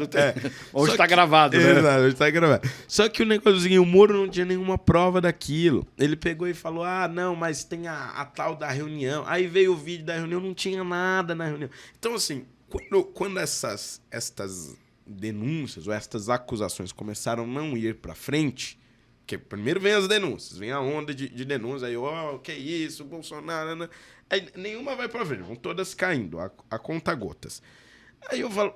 Hoje tá gravado, né? Exato, hoje tá gravado. Só que o negócio é o seguinte, o Moro não tinha nenhuma prova daquilo. Ele pegou e falou, não, mas tem a tal da reunião. Aí veio o vídeo da reunião, não tinha nada na reunião. Então, assim, quando estas denúncias ou estas acusações começaram a não ir pra frente, porque primeiro vem as denúncias, vem a onda de denúncias, aí, que isso, Bolsonaro, né? Aí nenhuma vai pra frente, vão todas caindo, a conta-gotas. Aí eu falo,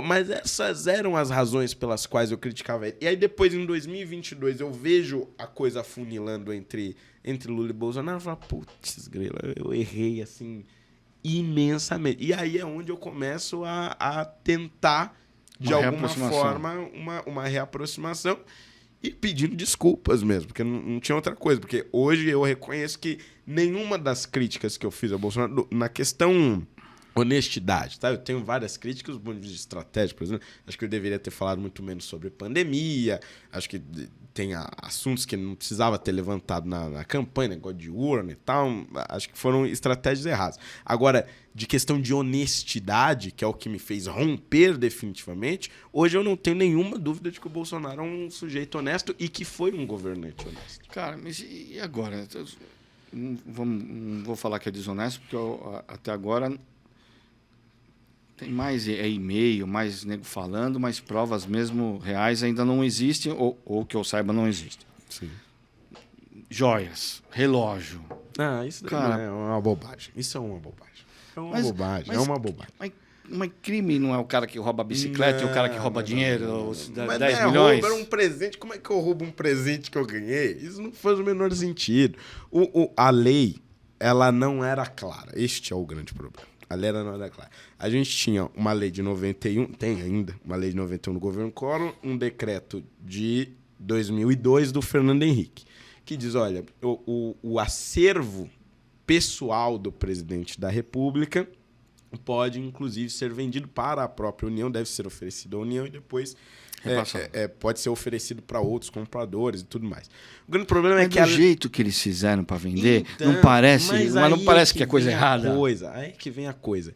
mas essas eram as razões pelas quais eu criticava ele. E aí depois, em 2022, eu vejo a coisa afunilando entre Lula e Bolsonaro, eu falo, putz, grila, eu errei, assim, imensamente. E aí é onde eu começo a tentar, de alguma forma, uma reaproximação. E pedindo desculpas mesmo, porque não tinha outra coisa. Porque hoje eu reconheço que nenhuma das críticas que eu fiz ao Bolsonaro, na questão honestidade, tá? Eu tenho várias críticas do ponto de vista de estratégia, por exemplo. Acho que eu deveria ter falado muito menos sobre pandemia. Acho que tem assuntos que não precisava ter levantado na campanha, negócio de urna e tal. Acho que foram estratégias erradas. Agora, de questão de honestidade, que é o que me fez romper definitivamente, hoje eu não tenho nenhuma dúvida de que o Bolsonaro é um sujeito honesto e que foi um governante honesto. Cara, mas e agora? Não vou falar que é desonesto, porque até agora tem mais e-mail, mais nego falando, mas provas mesmo reais ainda não existem, ou que eu saiba não existem. Sim. Joias, relógio. Isso cara, é uma bobagem. Isso é uma bobagem. É uma bobagem. Mas crime não é o cara que rouba a bicicleta e o cara que rouba dinheiro, os 10 milhões? Roubo, era um presente. Como é que eu roubo um presente que eu ganhei? Isso não faz o menor sentido. A lei, ela não era clara. Este é o grande problema. A lei não era clara. A gente tinha uma lei de 91, tem ainda uma lei de 91 no governo Collor, um decreto de 2002 do Fernando Henrique, que diz, olha, o acervo pessoal do presidente da República pode, inclusive, ser vendido para a própria União, deve ser oferecido à União e depois pode ser oferecido para outros compradores e tudo mais. O grande problema é que... do jeito que eles fizeram para vender, Então, não parece, mas não parece que é coisa errada. Aí que vem a coisa.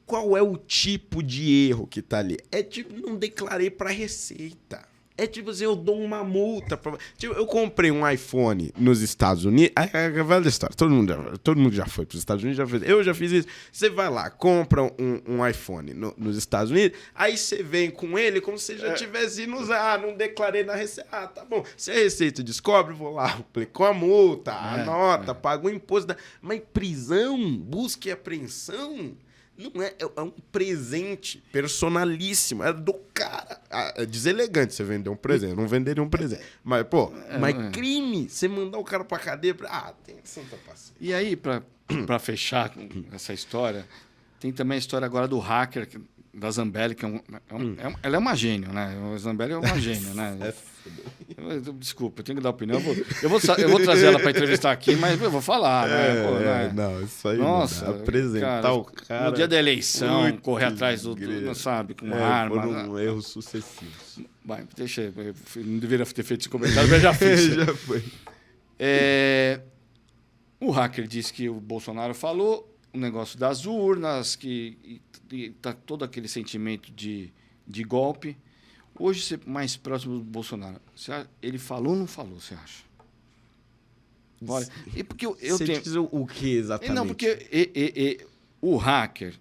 Qual é o tipo de erro que tá ali? É tipo, não declarei para Receita. É tipo assim, eu dou uma multa. Tipo, eu comprei um iPhone nos Estados Unidos. É velha história. Todo mundo já foi para os Estados Unidos. Eu já fiz isso. Você vai lá, compra um iPhone nos Estados Unidos. Aí você vem com ele como se você já tivesse ido usar. Não declarei na Receita. Tá bom. Se a Receita descobre, vou lá, aplico a multa, anota, pago o imposto. Mas prisão, busca e apreensão... Não é um presente personalíssimo. É do cara. É deselegante você vender um presente. Eu não venderia um presente. Mas, crime. Você mandar o cara pra cadeia. Tem santa paciência. E aí, pra fechar com essa história, tem também a história agora do hacker da Zambelli, que ela é uma gênio, né? A Zambelli é uma gênio, né? Desculpa, eu tenho que dar opinião. Eu vou trazer ela para entrevistar aqui, mas eu vou falar, né? Não, isso aí nossa, não dá. Apresentar o cara... No dia da eleição, correr atrás não sabe, com uma arma. Foram erros sucessivos. Vai, deixa eu não deveria ter feito esse comentário, mas já fiz. Já foi. O hacker disse que o Bolsonaro falou o negócio das urnas, que tá todo aquele sentimento de golpe. Hoje, você mais próximo do Bolsonaro, ele falou ou não falou, você acha? Olha, e porque você diz o que exatamente? Não, porque o hacker,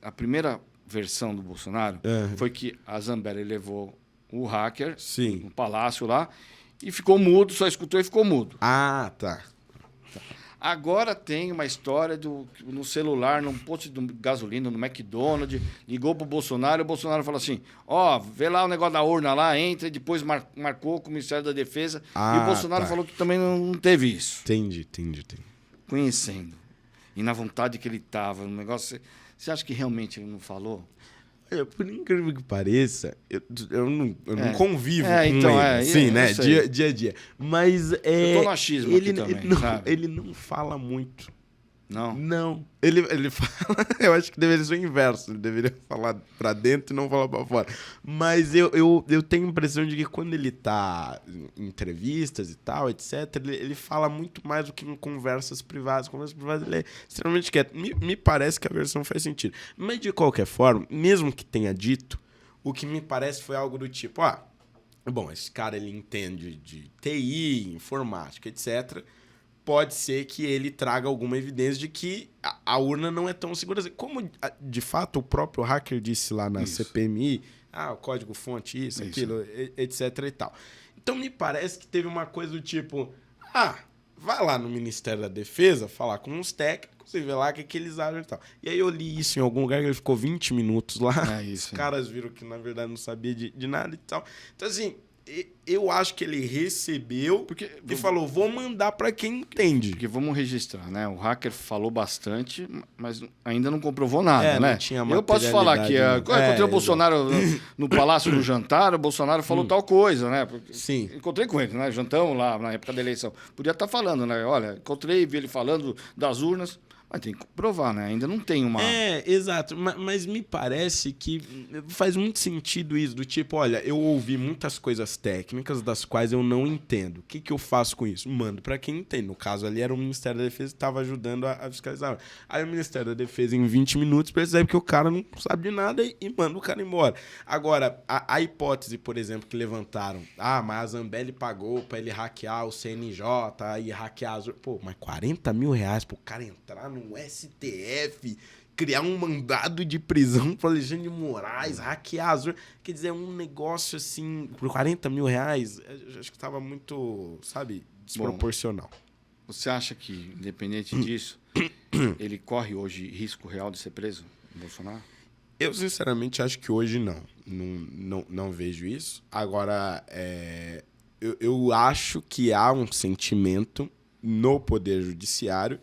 a primeira versão do Bolsonaro foi que a Zambelli levou o hacker no palácio lá e ficou mudo, só escutou e ficou mudo. Ah, tá. Agora tem uma história no celular, num posto de gasolina, no McDonald's, ligou pro Bolsonaro e o Bolsonaro falou assim, vê lá o negócio da urna lá, entra, e depois marcou com o Ministério da Defesa. E o Bolsonaro falou que também não teve isso. Entendi. Conhecendo. E na vontade que ele estava no negócio, você acha que realmente ele não falou? Por incrível que pareça, eu não convivo com ele, sim, né? Dia a dia. Mas eu tô no achismo aqui também, ele não fala muito. Não? Não. Ele fala... Eu acho que deveria ser o inverso. Ele deveria falar pra dentro e não falar pra fora. Mas eu tenho a impressão de que quando ele tá em entrevistas e tal, etc., ele fala muito mais do que em conversas privadas. Conversas privadas ele é extremamente quieto. Me parece que a versão faz sentido. Mas, de qualquer forma, mesmo que tenha dito, o que me parece foi algo do tipo... bom, esse cara ele entende de TI, informática, etc., pode ser que ele traga alguma evidência de que a urna não é tão segura assim. Como, de fato, o próprio hacker disse lá na CPMI, o código-fonte, isso, aquilo, etc e tal. Então, me parece que teve uma coisa do tipo, vai lá no Ministério da Defesa falar com uns técnicos e ver lá o que eles acham e tal. E aí eu li isso em algum lugar, que ele ficou 20 minutos lá. Os caras viram que, na verdade, não sabia de nada e tal. Então, assim... Eu acho que ele recebeu e falou, vou mandar para quem entende. Porque vamos registrar, né? O hacker falou bastante, mas ainda não comprovou nada, né? Não tinha eu posso falar que eu encontrei o Bolsonaro no Palácio no jantar, o Bolsonaro falou tal coisa, né? Sim. Encontrei com ele, né? Jantamos lá na época da eleição. Podia estar falando, né? Olha, encontrei, vi ele falando das urnas. Mas tem que provar, né? Ainda não tem uma... Exato. Mas me parece que faz muito sentido isso. Do tipo, olha, eu ouvi muitas coisas técnicas das quais eu não entendo. O que eu faço com isso? Mando para quem entende. No caso ali era o Ministério da Defesa que estava ajudando a fiscalizar. Aí o Ministério da Defesa, em 20 minutos, percebe que o cara não sabe de nada e manda o cara embora. Agora, a hipótese, por exemplo, que levantaram. Mas a Zambelli pagou para ele hackear o CNJ e hackear as... mas 40 mil reais pro cara entrar no STF, criar um mandado de prisão para Alexandre de Moraes, hackear as urnas. Quer dizer, um negócio assim, por 40 mil reais, acho que estava muito, desproporcional. Bom, você acha que, independente disso, ele corre hoje risco real de ser preso, o Bolsonaro? Eu, sinceramente, acho que hoje não. Não vejo isso. Agora, eu acho que há um sentimento no Poder Judiciário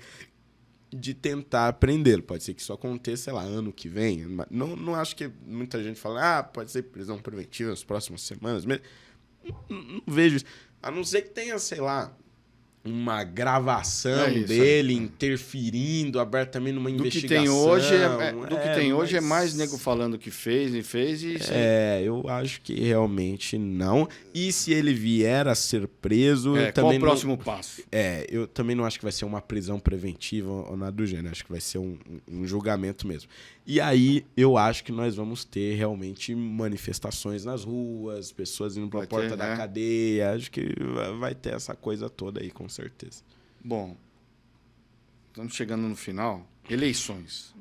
de tentar prendê-lo. Pode ser que isso aconteça, sei lá, ano que vem. Não acho que muita gente fala, pode ser prisão preventiva nas próximas semanas. Não vejo isso. A não ser que tenha, sei lá, uma gravação isso, dele interferindo abertamente numa investigação. Do que tem hoje é mais nego falando que fez e isso aí. Eu acho que realmente não. E se ele vier a ser preso... Qual o próximo passo? Eu também não acho que vai ser uma prisão preventiva ou nada do gênero. Acho que vai ser um julgamento mesmo. E aí eu acho que nós vamos ter realmente manifestações nas ruas, pessoas indo para a porta da cadeia. Acho que vai ter essa coisa toda aí, com certeza. Bom, estamos chegando no final. Eleições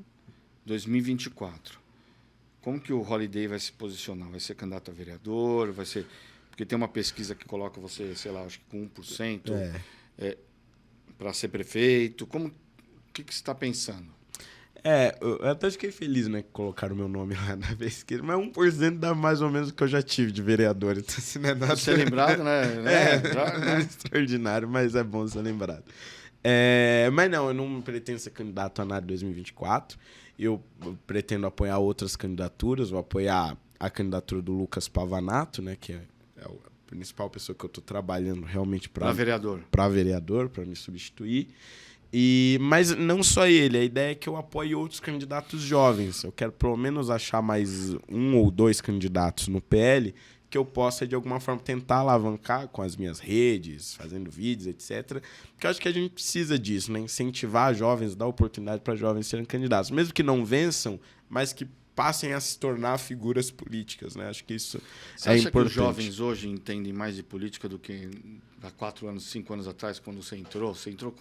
2024. Como que o Holliday vai se posicionar? Vai ser candidato a vereador? Vai ser... Porque tem uma pesquisa que coloca você, sei lá, acho que com 1% para ser prefeito. O que você está pensando? Eu até fiquei feliz, né, que colocaram o meu nome lá na pesquisa, mas 1% dá mais ou menos o que eu já tive de vereador, então assim, não é nada... Ser lembrado, né? É extraordinário, mas é bom ser lembrado. Mas não, eu não pretendo ser candidato a nada em 2024, eu pretendo apoiar outras candidaturas, vou apoiar a candidatura do Lucas Pavanato, né, que é a principal pessoa que eu estou trabalhando realmente para vereador, para me substituir. Mas não só ele, a ideia é que eu apoie outros candidatos jovens. Eu quero pelo menos achar mais 1 ou 2 candidatos no PL que eu possa, de alguma forma, tentar alavancar com as minhas redes, fazendo vídeos, etc. Porque eu acho que a gente precisa disso, né? Incentivar jovens, dar oportunidade para jovens serem candidatos. Mesmo que não vençam, mas que passem a se tornar figuras políticas, né? Acho que isso Você acha que os jovens hoje entendem mais de política do que há 4 anos, 5 anos atrás, quando você entrou? Você entrou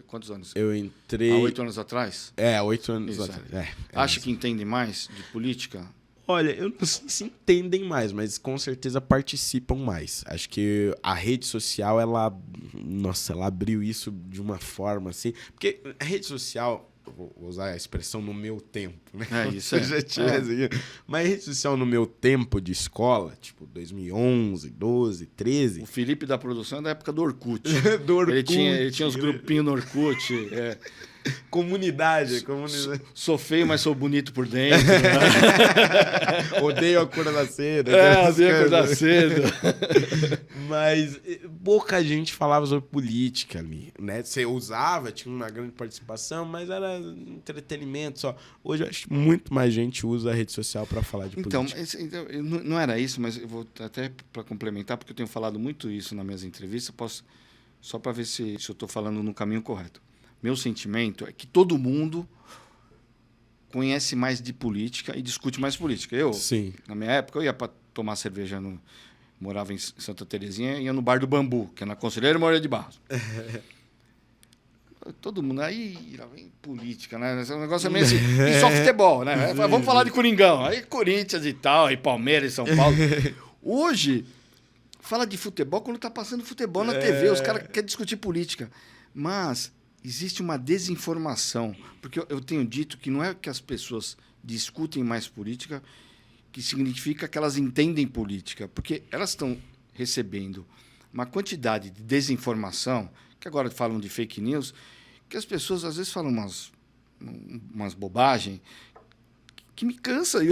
quantos anos? Eu entrei... Há 8 anos atrás? 8 anos atrás. Acha que entendem mais de política? Olha, eu não sei se entendem mais, mas com certeza participam mais. Acho que a rede social, ela abriu isso de uma forma assim... Porque a rede social... Vou usar a expressão no meu tempo, né? Isso é. Mas a rede social no meu tempo de escola, tipo 2011, 12, 13... O Felipe da produção é da época do Orkut. Do Orkut. Ele tinha os grupinhos no Orkut. Comunidade. Sou feio, mas sou bonito por dentro. Odeio a cor da seda. Odeio a cor da seda. Mas pouca gente falava sobre política ali, né? Você usava, tinha uma grande participação, mas era entretenimento só. Hoje eu acho que muito mais gente usa a rede social para falar de política. Então, não era isso, mas eu vou até para complementar, porque eu tenho falado muito isso nas minhas entrevistas, só para ver se eu estou falando no caminho correto. Meu sentimento é que todo mundo conhece mais de política e discute mais política. Sim. Na minha época, eu ia para tomar cerveja, morava em Santa Terezinha, ia no Bar do Bambu, que é na Conselheiro Moreira de Barros. Todo mundo, aí lá vem política, né? Esse negócio é meio assim, e só futebol, né? Vamos falar de Coringão, aí Corinthians e tal, aí Palmeiras e São Paulo. Hoje, fala de futebol quando tá passando futebol na TV, os caras querem discutir política. Mas existe uma desinformação, porque eu tenho dito que não é que as pessoas discutem mais política, que significa que elas entendem política, porque elas estão recebendo uma quantidade de desinformação, que agora falam de fake news, que as pessoas às vezes falam umas bobagens que me cansa. E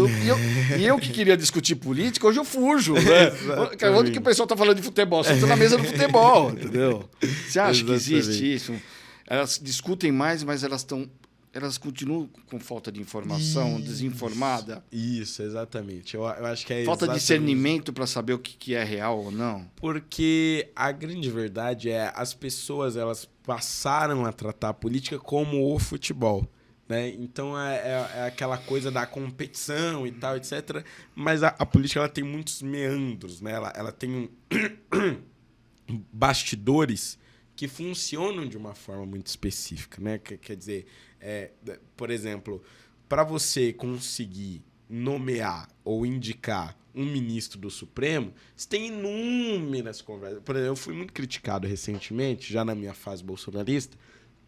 eu que queria discutir política, hoje eu fujo. Né? Onde que o pessoal está falando de futebol? Você está na mesa do futebol, entendeu? Você acha que existe isso? Elas discutem mais, mas elas continuam com falta de informação, desinformada. Isso, exatamente. Eu acho que é falta de discernimento para saber o que é real ou não. Porque a grande verdade é as pessoas elas passaram a tratar a política como o futebol. Né? Então é aquela coisa da competição e tal, etc. Mas a política ela tem muitos meandros. Né? Ela tem bastidores que funcionam de uma forma muito específica, né? Quer dizer, por exemplo, para você conseguir nomear ou indicar um ministro do Supremo, você tem inúmeras conversas. Por exemplo, eu fui muito criticado recentemente, já na minha fase bolsonarista,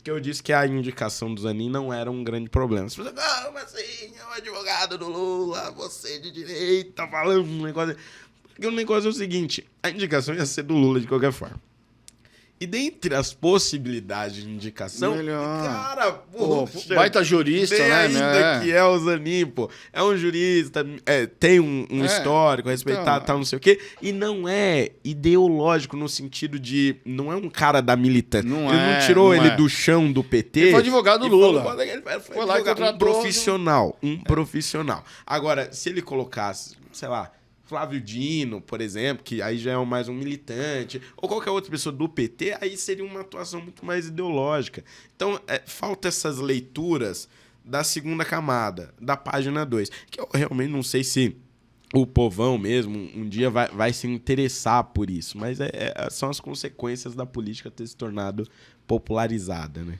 que eu disse que a indicação do Zanin não era um grande problema. As pessoas, mas assim, é o advogado do Lula, você de direita, falando um negócio... Porque o negócio é o seguinte, a indicação ia ser do Lula de qualquer forma. E dentre as possibilidades de indicação, Melhor. cara, poxa, baita jurista, tem né? ainda que é o Zanin, pô. É um jurista, tem um histórico, respeitar, então, tal, não sei o quê. E não é ideológico no sentido de... Não é um cara da militância. Ele não tirou ele do chão do PT. Ele foi advogado do Lula. Foi lá e contratou um profissional. Agora, se ele colocasse, sei lá, Flávio Dino, por exemplo, que aí já é mais um militante, ou qualquer outra pessoa do PT, aí seria uma atuação muito mais ideológica. Então, falta essas leituras da segunda camada, da página 2, que eu realmente não sei se o povão mesmo um dia vai se interessar por isso, mas são as consequências da política ter se tornado popularizada, né?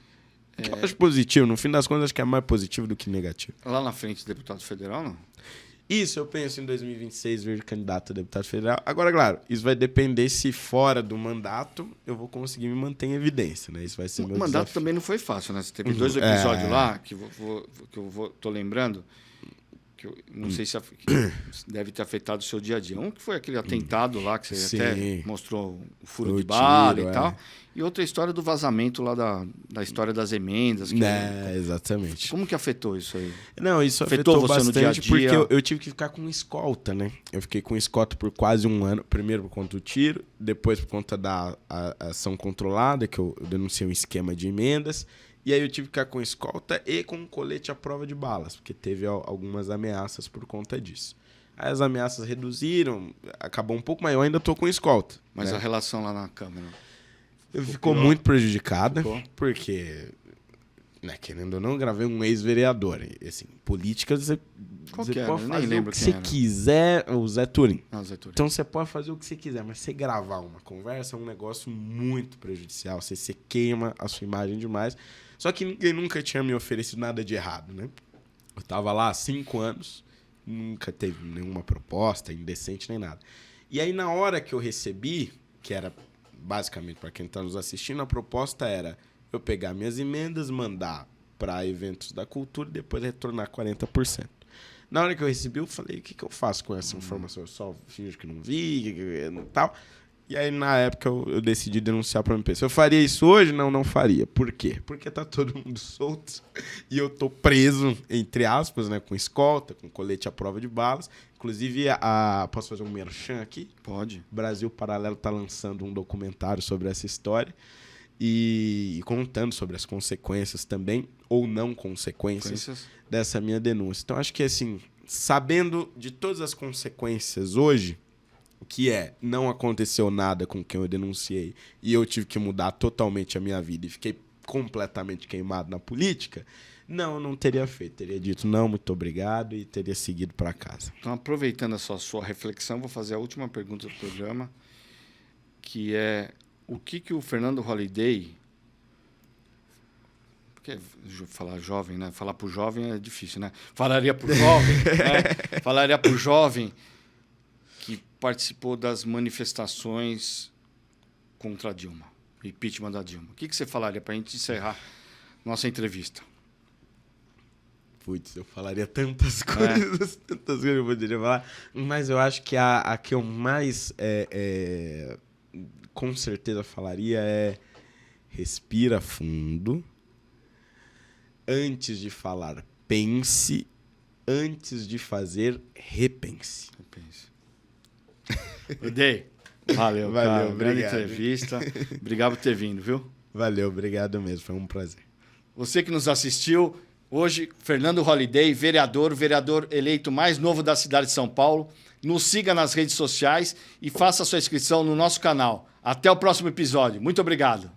Que eu acho positivo, no fim das contas, acho que é mais positivo do que negativo. Lá na frente, deputado federal, não? Isso, eu penso em 2026 vir candidato a deputado federal. Agora, claro, isso vai depender se fora do mandato eu vou conseguir me manter em evidência, né? Isso vai ser meu mandato desafio. também não foi fácil, né? Você teve 2 episódios lá que tô lembrando, que eu não sei se deve ter afetado o seu dia a dia. Um que foi aquele atentado lá, que você até mostrou o furo de bala e tal. E outra história do vazamento lá da história das emendas. Exatamente. Como que afetou isso aí? Não, isso afetou você bastante no dia a dia? porque eu tive que ficar com escolta, né? Eu fiquei com escolta por quase um ano. Primeiro por conta do tiro, depois por conta da ação controlada, que eu denunciei um esquema de emendas. E aí eu tive que ficar com escolta e com colete à prova de balas, porque teve algumas ameaças por conta disso. Aí as ameaças reduziram, acabou um pouco, mas eu ainda tô com escolta. Mas né? a relação lá na Câmara? Ficou muito prejudicada, porque, né, querendo ou não, gravei um ex-vereador. E, assim, política, você pode fazer o que você quiser, o Zé Turim. Zé Turim. Então você pode fazer o que você quiser, mas você gravar uma conversa é um negócio muito prejudicial. Você queima a sua imagem demais. Só que ninguém nunca tinha me oferecido nada de errado, né? Eu tava lá há 5 anos, nunca teve nenhuma proposta indecente nem nada. E aí, na hora que eu recebi, que era basicamente para quem está nos assistindo, a proposta era eu pegar minhas emendas, mandar para eventos da cultura e depois retornar 40%. Na hora que eu recebi, eu falei, o que eu faço com essa informação? Eu só finjo que não vi e tal. E aí, na época, eu decidi denunciar para a MP. Se eu faria isso hoje, não faria. Por quê? Porque tá todo mundo solto e eu tô preso, entre aspas, né, com escolta, com colete à prova de balas. Inclusive, posso fazer um merchan aqui? Pode. Brasil Paralelo tá lançando um documentário sobre essa história e contando sobre as consequências também, ou não consequências dessa minha denúncia. Então, acho que, assim, sabendo de todas as consequências hoje, que não aconteceu nada com quem eu denunciei e eu tive que mudar totalmente a minha vida e fiquei completamente queimado na política, não teria feito. Teria dito não, muito obrigado e teria seguido para casa. Então, aproveitando a sua reflexão, vou fazer a última pergunta do programa, que é o que o Fernando Holliday... Porque falar jovem, né? Falar pro jovem é difícil, né? Falaria pro jovem, né? Falaria pro jovem que participou das manifestações contra a Dilma, impeachment da Dilma. O que você falaria para a gente encerrar nossa entrevista? Putz, eu falaria tantas coisas que eu poderia falar, mas eu acho que a que eu mais com certeza falaria é respira fundo, antes de falar, pense, antes de fazer, repense. Odei. Valeu, cara. Obrigado. Grande entrevista. Obrigado por ter vindo, viu? Valeu, obrigado mesmo. Foi um prazer. Você que nos assistiu, hoje, Fernando Holliday, vereador eleito mais novo da cidade de São Paulo. Nos siga nas redes sociais e faça sua inscrição no nosso canal. Até o próximo episódio. Muito obrigado.